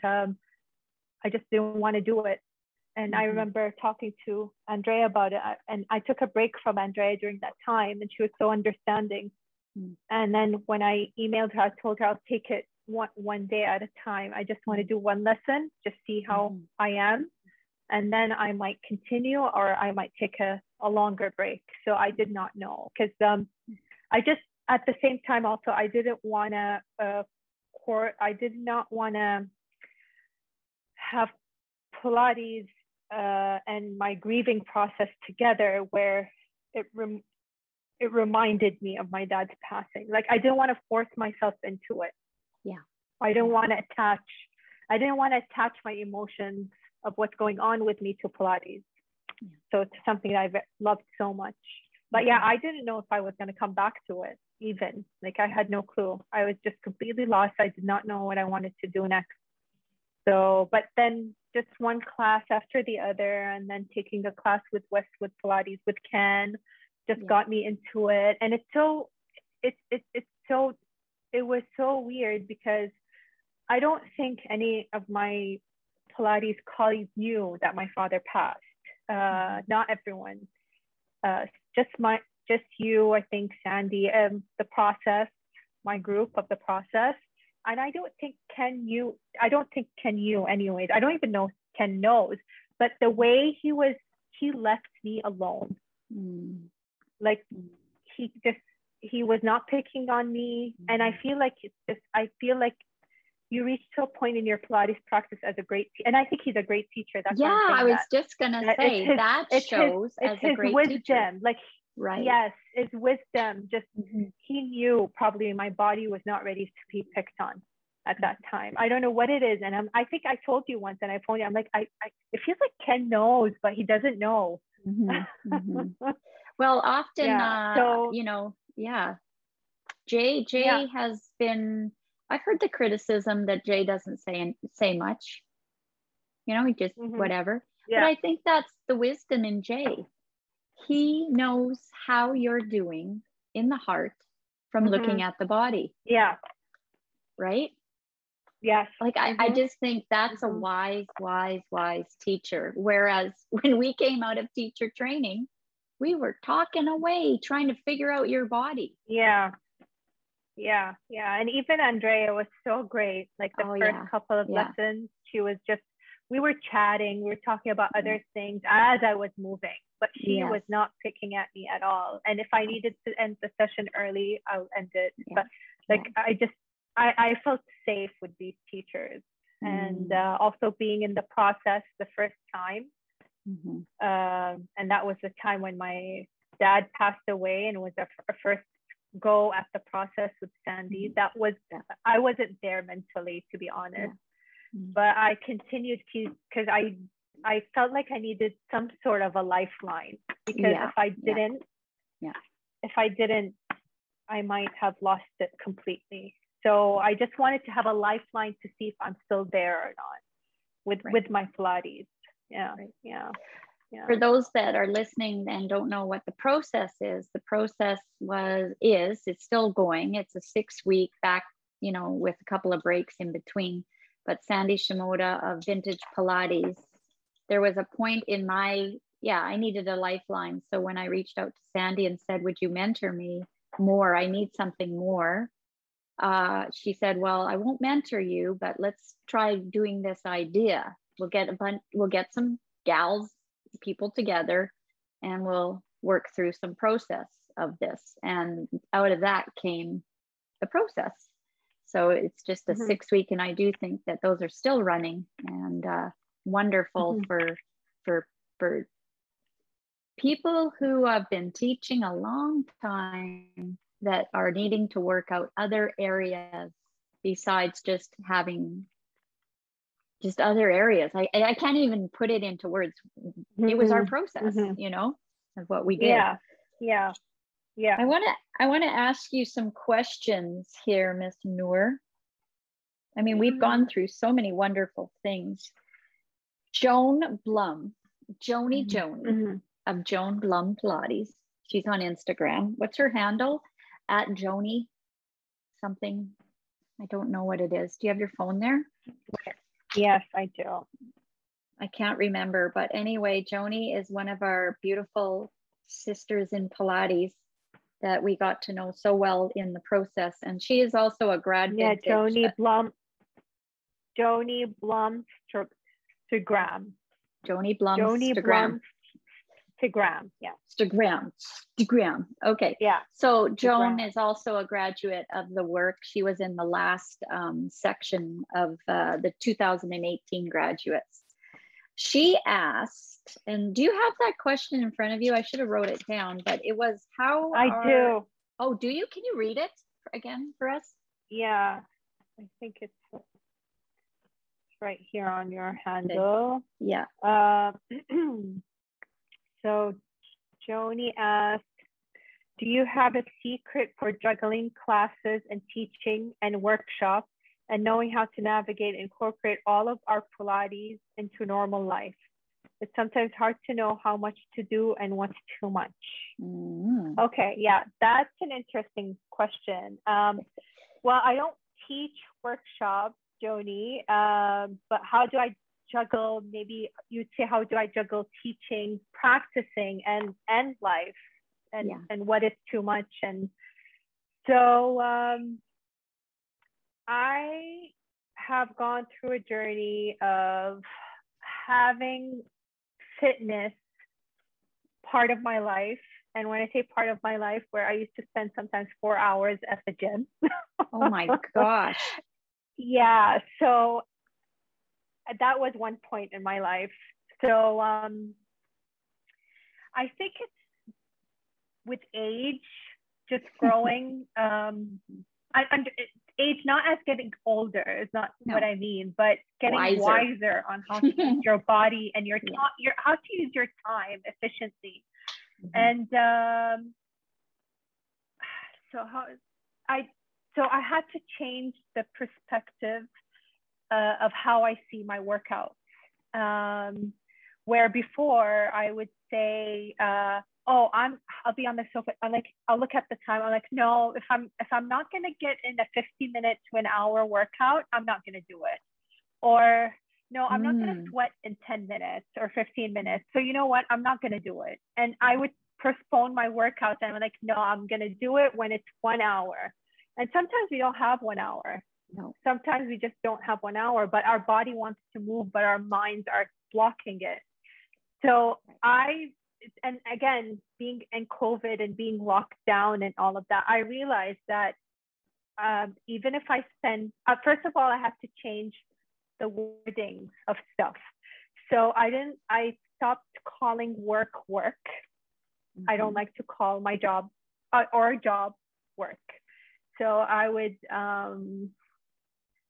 I just didn't want to do it. And I remember talking to Andrea about it, and I took a break from Andrea during that time, and she was so understanding. And then when I emailed her, I told her I'll take it one day at a time. I just want to do one lesson, just see how I am, and then I might continue, or I might take a longer break. So I did not know, because I just, at the same time also, I didn't want to I did not want to have Pilates and my grieving process together, where it reminded me of my dad's passing. Like, I didn't want to force myself into it. I didn't want to attach my emotions of what's going on with me to Pilates. So it's something that I've loved so much. But yeah, I didn't know if I was going to come back to it even. Like I had no clue. I was just completely lost. I did not know what I wanted to do next. So, but then just one class after the other, and then taking a class with Westwood Pilates with Ken just got me into it. And it was so weird because I don't think any of my Pilates colleagues knew that my father passed. Not everyone. Just you, I think, Sandy, the process, my group of the process. And I don't think Ken knew anyways. I don't even know if Ken knows, but the way he left me alone. Like he was not picking on me. And I feel like you reach to a point in your Pilates practice as a great and I think he's a great teacher. That's I was just gonna say that shows as a great wisdom. Teacher. Like right. Yes, it's wisdom. Just he knew probably my body was not ready to be picked on at that time. I don't know what it is. And I think I told you once and I phoned you, I'm like, it feels like Ken knows, but he doesn't know. Well, often, Jay has been, I've heard the criticism that Jay doesn't say much. He just whatever. But I think that's the wisdom in Jay. He knows how you're doing in the heart from looking at the body. Yeah. Right? Yes. Like I just think that's a wise teacher. Whereas when we came out of teacher training, we were talking away, trying to figure out your body. Yeah. And even Andrea was so great. Like the first couple of lessons, she was just, we were chatting, we were talking about other things as I was moving, but she was not picking at me at all. And if I needed to end the session early, I'll end it. But like, I felt safe with these teachers. And also being in the process the first time. And that was the time when my dad passed away, and it was our first go at the process with Sandy. That was, I wasn't there mentally, to be honest, but I continued to, because I felt like I needed some sort of a lifeline, because if I didn't, I might have lost it completely. So I just wanted to have a lifeline to see if I'm still there or not with my Pilates. For those that are listening and don't know what the process is, the process it's still going. It's a 6-week back, with a couple of breaks in between. But Sandy Shimoda of Vintage Pilates, there was a point in I needed a lifeline. So when I reached out to Sandy and said, would you mentor me more? I need something more. She said, well, I won't mentor you, but let's try doing this idea. We'll get some gals, people together, and we'll work through some process of this. And out of that came the process. So it's just a 6-week, and I do think that those are still running, and wonderful for people who have been teaching a long time that are needing to work out other areas besides just having other areas. I can't even put it into words. It was our process, of what we did. Yeah. I want to ask you some questions here, Miss Noor. I mean, we've gone through so many wonderful things. Joan Blum, Joni of Joan Blum Pilates. She's on Instagram. What's her handle? At Joni something. I don't know what it is. Do you have your phone there? Yes, I do. I can't remember, but anyway, Joni is one of our beautiful sisters in Pilates that we got to know so well in the process. And she is also a grad. Yeah, Joni Blum Instagram. Joni Blum Instagram. Instagram. Yeah. Instagram. Okay. Yeah. So Joan is also a graduate of the work. She was in the last section of the 2018 graduates. She asked, and do you have that question in front of you? I should have wrote it down, but it was how do. Oh, do you? Can you read it again for us? Yeah. I think it's right here on your handle. Yeah. So Joni asked, do you have a secret for juggling classes and teaching and workshops and knowing how to navigate and incorporate all of our Pilates into normal life? It's sometimes hard to know how much to do and what's too much. Okay, yeah, that's an interesting question. Well, I don't teach workshops, Joni, but how do I juggle, maybe you'd say, how do I juggle teaching, practicing, and life, and what is too much? And so I have gone through a journey of having fitness part of my life. And when I say part of my life, where I used to spend sometimes 4 hours at the gym. Oh my gosh. Yeah. So that was one point in my life. So I think it's with age, just growing. Age, not as getting older, is not what I mean, but getting wiser on how to use your body and how to use your time efficiently. And so I had to change the perspective of how I see my workouts. Where before I would say, I'll be on the sofa. I'll look at the time. I'm like, no, if I'm not gonna get in a 50-minute to an hour workout, I'm not gonna do it. Or no, I'm not gonna sweat in 10 minutes or 15 minutes. So you know what? I'm not gonna do it. And I would postpone my workouts. And I'm like, no, I'm gonna do it when it's 1 hour. And sometimes we don't have 1 hour. No. Sometimes we just don't have 1 hour, but our body wants to move, but our minds are blocking it. So and again, being in COVID and being locked down and all of that, I realized that even if I spend, first of all, I have to change the wording of stuff. So I stopped calling work. I don't like to call my job or job work. So I would,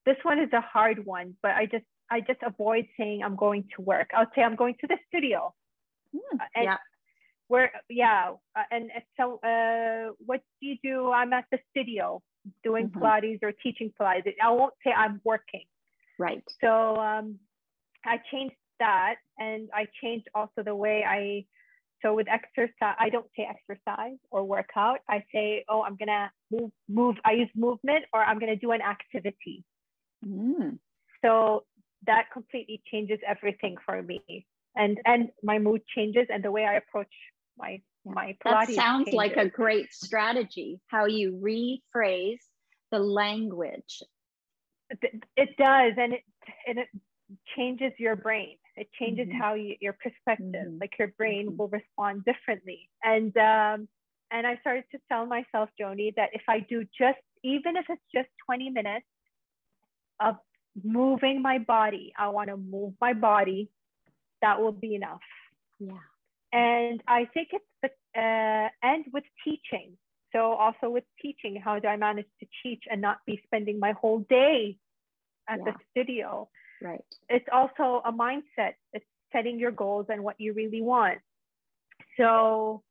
this one is a hard one, but I just avoid saying I'm going to work. I'll say I'm going to the studio. And so what do you do? I'm at the studio doing Pilates or teaching Pilates. I won't say I'm working. Right. So I changed that, and I changed also the way so with exercise, I don't say exercise or workout. I say, I'm gonna move. I use movement, or I'm gonna do an activity. So that completely changes everything for me. And my mood changes, and the way I approach my Pilates. That sounds changes. Like a great strategy, how you rephrase the language. It does, and it changes your brain. It changes how your perspective, like your brain will respond differently. And I started to tell myself, Joni, that if I do even if it's just 20 minutes of moving my body, I want to move my body, that will be enough. Yeah. And I think it's and with teaching. So also with teaching, how do I manage to teach and not be spending my whole day at the studio? Right. It's also a mindset. It's setting your goals and what you really want. So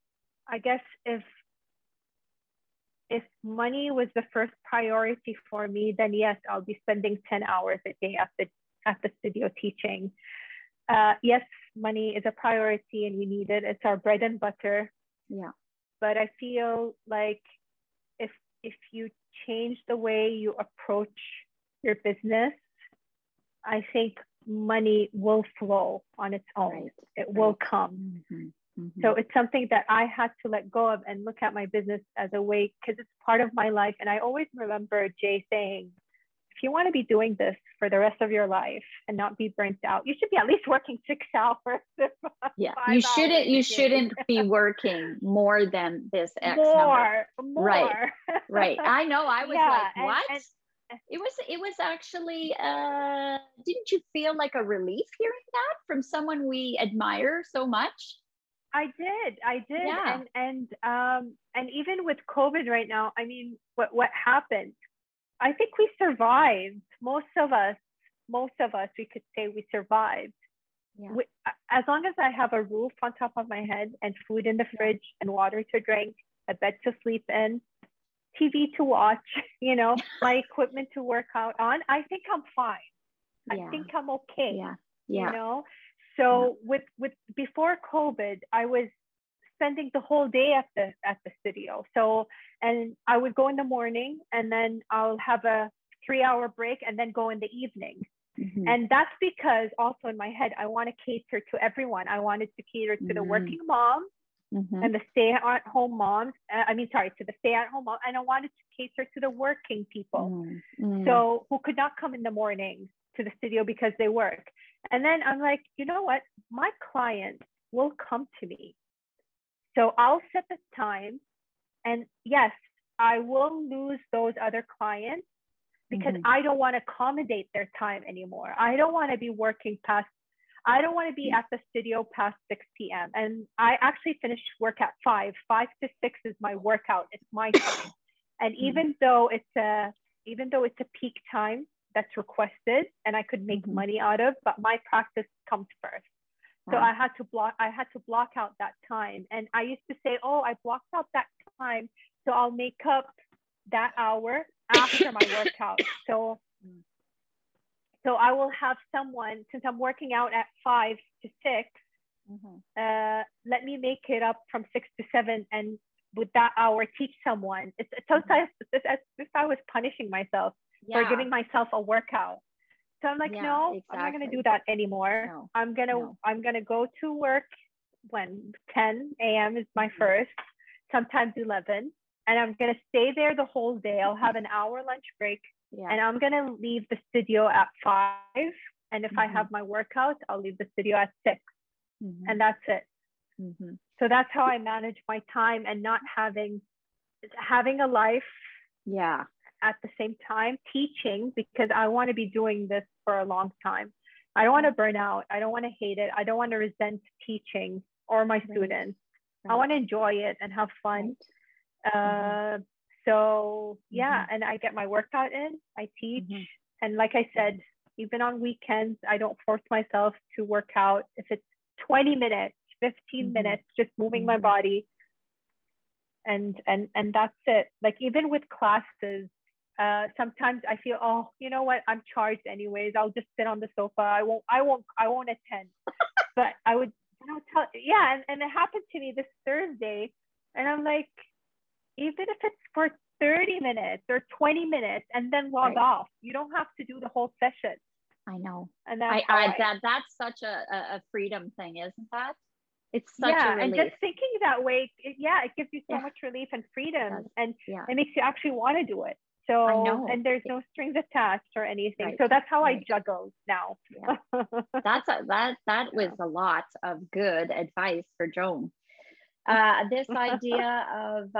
I guess if money was the first priority for me, then yes, I'll be spending 10 hours a day at the studio teaching. Yes, money is a priority and we need it. It's our bread and butter. Yeah. But I feel like if you change the way you approach your business, I think money will flow on its own. Right. It will come. So it's something that I had to let go of and look at my business as a way, because it's part of my life. And I always remember Jay saying, if you want to be doing this for the rest of your life and not be burnt out, you should be at least working 6 hours. Yeah, you shouldn't be working more than this X number. More. Right. I know. I was like, what? It was actually, didn't you feel like a relief hearing that from someone we admire so much? I did. Yeah. And even with COVID right now, I mean, what happened? I think we survived. Most of us, we could say we survived. Yeah. As long as I have a roof on top of my head and food in the fridge and water to drink, a bed to sleep in, TV to watch, you know, my equipment to work out on, I think I'm fine. I think I'm okay. You know, so with before COVID, I was spending the whole day at the studio. So, and I would go in the morning, and then I'll have a 3-hour break, and then go in the evening. And that's because also in my head, I want to cater to everyone. I wanted to cater to the working mom and the stay-at-home moms. To the stay-at-home mom, and I wanted to cater to the working people, so who could not come in the morning to the studio because they work. And then I'm like, you know what? My clients will come to me. So I'll set the time, and yes, I will lose those other clients because I don't want to accommodate their time anymore. I don't want to be I don't want to be at the studio past 6 p.m. And I actually finish work at 5. 5 to 6 is my workout. It's my time. And even though it's a peak time that's requested and I could make money out of, but my practice comes first. So I had to block out that time. And I used to say, oh, I blocked out that time, so I'll make up that hour after my workout. So I will have someone, since I'm working out at 5 to 6, let me make it up from 6 to 7, and with that hour, teach someone. It's as if I was punishing myself for giving myself a workout. So I'm like, no, exactly. I'm not going to do that anymore. No, I'm gonna go to work when 10 a.m. is my first, sometimes 11, and I'm gonna stay there the whole day. I'll have an hour lunch break, and I'm gonna leave the studio at 5. And if I have my workout, I'll leave the studio at 6, and that's it. So that's how I manage my time, and not having a life. At the same time teaching, because I want to be doing this for a long time. I don't want to burn out. I don't want to hate it. I don't want to resent teaching or my students. I want to enjoy it and have fun. So and I get my workout in, I teach. And like I said, even on weekends, I don't force myself to work out. If it's 20 minutes, 15 minutes, just moving my body. And that's it. Like even with classes, sometimes I feel, oh, you know what? I'm charged anyways. I'll just sit on the sofa. I won't attend. But I would, and it happened to me this Thursday, and I'm like, even if it's for 30 minutes or 20 minutes, and then log off, you don't have to do the whole session. I know, and that's such a freedom thing, isn't that? It's such a relief. And just thinking that way, it gives you so much relief and freedom, and it makes you actually want to do it. So, I know. And there's no strings attached or anything. So that's how I juggle now. That was a lot of good advice for Joan. This idea of,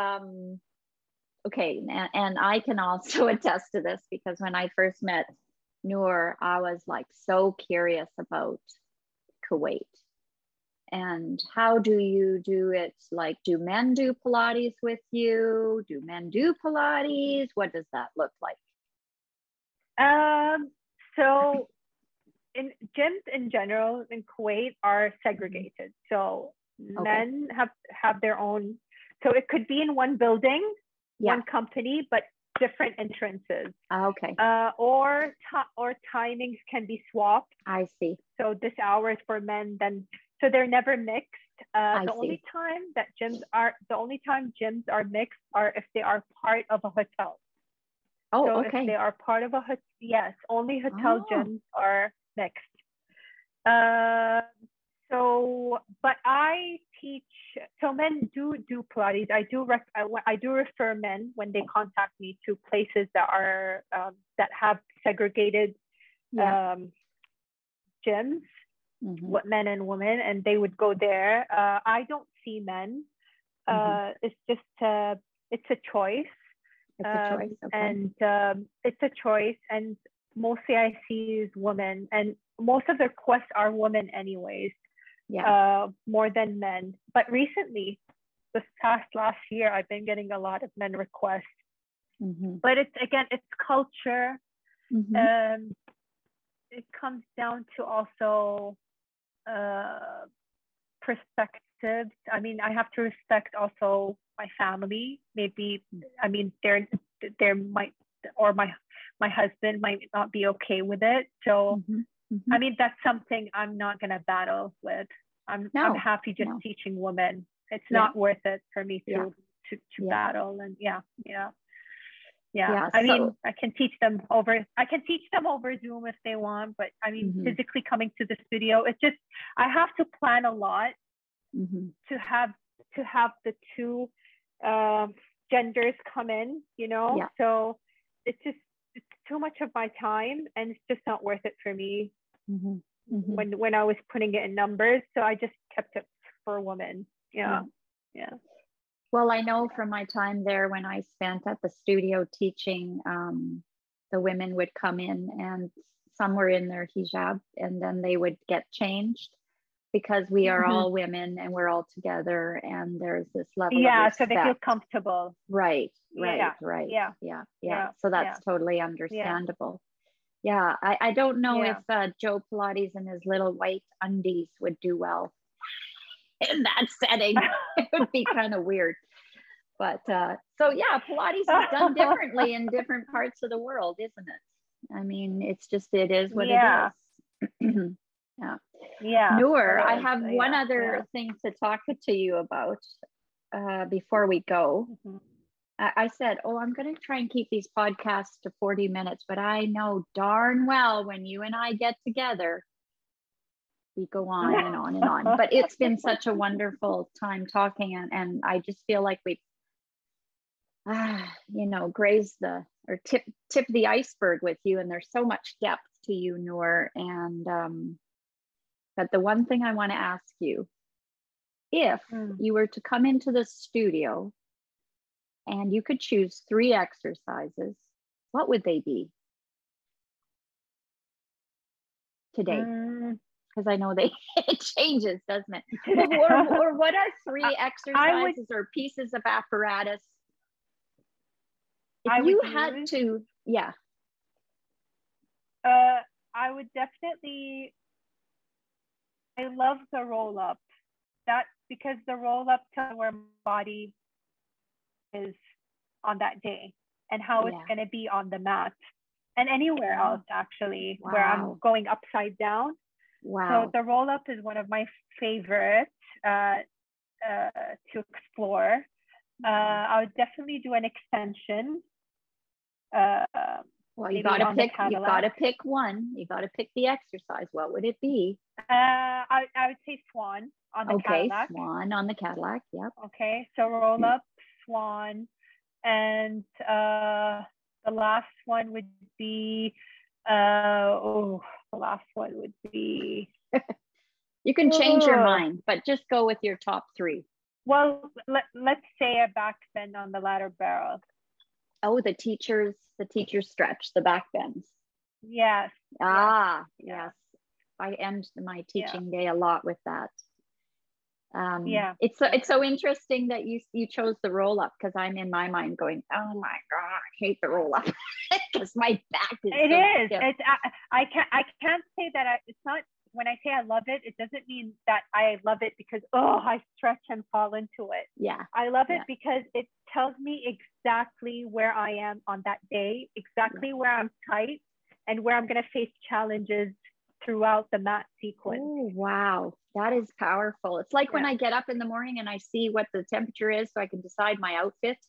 and I can also attest to this, because when I first met Noor, I was like so curious about Kuwait. And how do you do it? Like, do men do Pilates with you? Do men do Pilates? What does that look like? So in gyms in general in Kuwait are segregated. So men have their own. So it could be in one building, one company, but different entrances. Or timings can be swapped. I see. So this hour is for men, then. So they're never mixed. The only time gyms are mixed are if they are part of a hotel. If they are part of a hotel, yes, only hotel gyms are mixed. But I teach. So men do Pilates. I do refer men when they contact me to places that are that have segregated gyms. What men and women, and they would go there. I don't see men. It's just it's a choice. And it's a choice. And mostly I see is women, and most of the requests are women anyways. More than men. But recently, this last year, I've been getting a lot of men requests. But it's culture. It comes down to also perspectives. I mean, I have to respect also my family. Maybe, I mean, there might, or my husband might not be okay with it. So, I mean, that's something I'm not going to battle with. I'm happy just teaching women. It's not worth it for me to battle. And I mean, I can teach them over Zoom if they want, but I mean, physically coming to the studio, it's just, I have to plan a lot to have the two genders come in, you know? So it's too much of my time, and it's just not worth it for me when I was putting it in numbers. So I just kept it for women. Yeah. Well, I know from my time there, when I spent at the studio teaching, the women would come in and some were in their hijab, and then they would get changed because we are all women and we're all together, and there's this level of respect. So they feel comfortable. Right. So that's totally understandable. I don't know if Joe Pilates and his little white undies would do well in that setting. It would be kind of weird. But Pilates is done differently in different parts of the world, isn't it? I mean, it is what it is. Noor, I have one other thing to talk to you about before we go. I said, I'm going to try and keep these podcasts to 40 minutes, but I know darn well when you and I get together, we go on and on and on. But it's been such a wonderful time talking, and I just feel like we've grazed tip the iceberg with you, and there's so much depth to you, Noor. And but the one thing I want to ask you, if you were to come into the studio and you could choose 3 exercises, what would they be today? Because I know it changes, doesn't it? or what are 3 exercises or pieces of apparatus? If you had to, I would definitely, I love the roll up. That's because the roll up tells where my body is on that day and how it's going to be on the mat and anywhere else, actually, where I'm going upside down. So the roll up is one of my favorites to explore. I would definitely do an extension. Well, you gotta pick one. You gotta pick the exercise. What would it be? I would say swan on the Cadillac. Swan on the Cadillac. Yep. Okay, so roll up, swan, and the last one would be you can change your mind, but just go with your top 3. Well, let's say a back bend on the ladder barrel. Oh, the teacher's stretch, the back bends. Yes. Yes. I end my teaching day a lot with that. It's so interesting that you chose the roll up, because I'm in my mind going, oh my God, I hate the roll up because my back is. It's I can't say that it's not. When I say I love it, it doesn't mean that I love it because I stretch and fall into it. Yeah, I love it because it tells me exactly where I am on that day, exactly where I'm tight, and where I'm going to face challenges throughout the mat sequence. Oh, wow. That is powerful. It's like when I get up in the morning and I see what the temperature is so I can decide my outfit.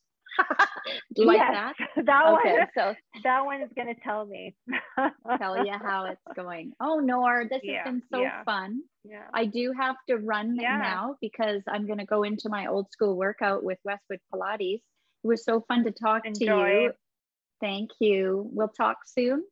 That? That one is going to tell me. Tell you how it's going. Oh, Noor, this has been so fun. Yeah. I do have to run now because I'm going to go into my old school workout with Westwood Pilates. It was so fun to talk to you. Thank you. We'll talk soon.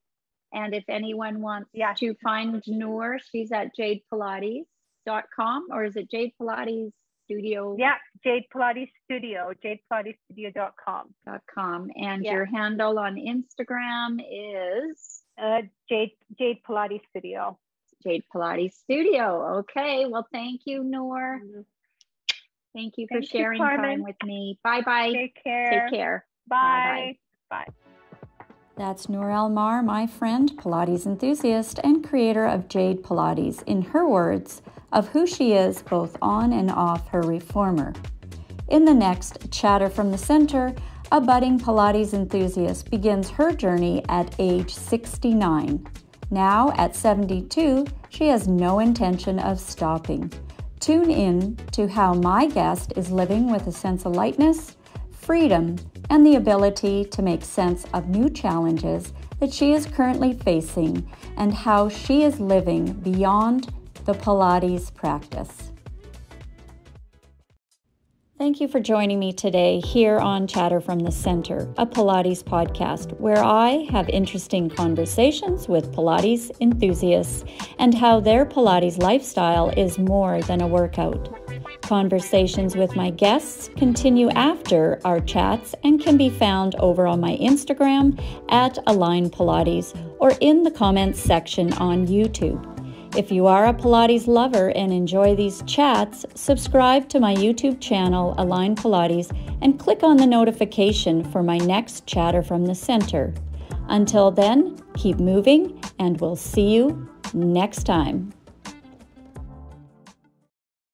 And if anyone wants to find Noor, she's at jadepilates.com, or is it Jade Pilates Studio? Yeah, Jade Pilates Studio, jadepilatesstudio.com. And your handle on Instagram is? Jade Pilates Studio. Jade Pilates Studio. Okay, well, thank you, Noor. Thank you for sharing time with me. Bye-bye. Take care. Bye. Bye. That's Noor Alamer, my friend, Pilates enthusiast, and creator of Jade Pilates, in her words, of who she is both on and off her reformer. In the next Chatter from the Center, a budding Pilates enthusiast begins her journey at age 69. Now, at 72, she has no intention of stopping. Tune in to how my guest is living with a sense of lightness, freedom, and the ability to make sense of new challenges that she is currently facing and how she is living beyond the Pilates practice. Thank you for joining me today here on Chatter from the Center, a Pilates podcast where I have interesting conversations with Pilates enthusiasts and how their Pilates lifestyle is more than a workout. Conversations with my guests continue after our chats and can be found over on my Instagram at Align Pilates or in the comments section on YouTube. If you are a Pilates lover and enjoy these chats, subscribe to my YouTube channel, Align Pilates, and click on the notification for my next Chatter from the Center. Until then, keep moving, and we'll see you next time.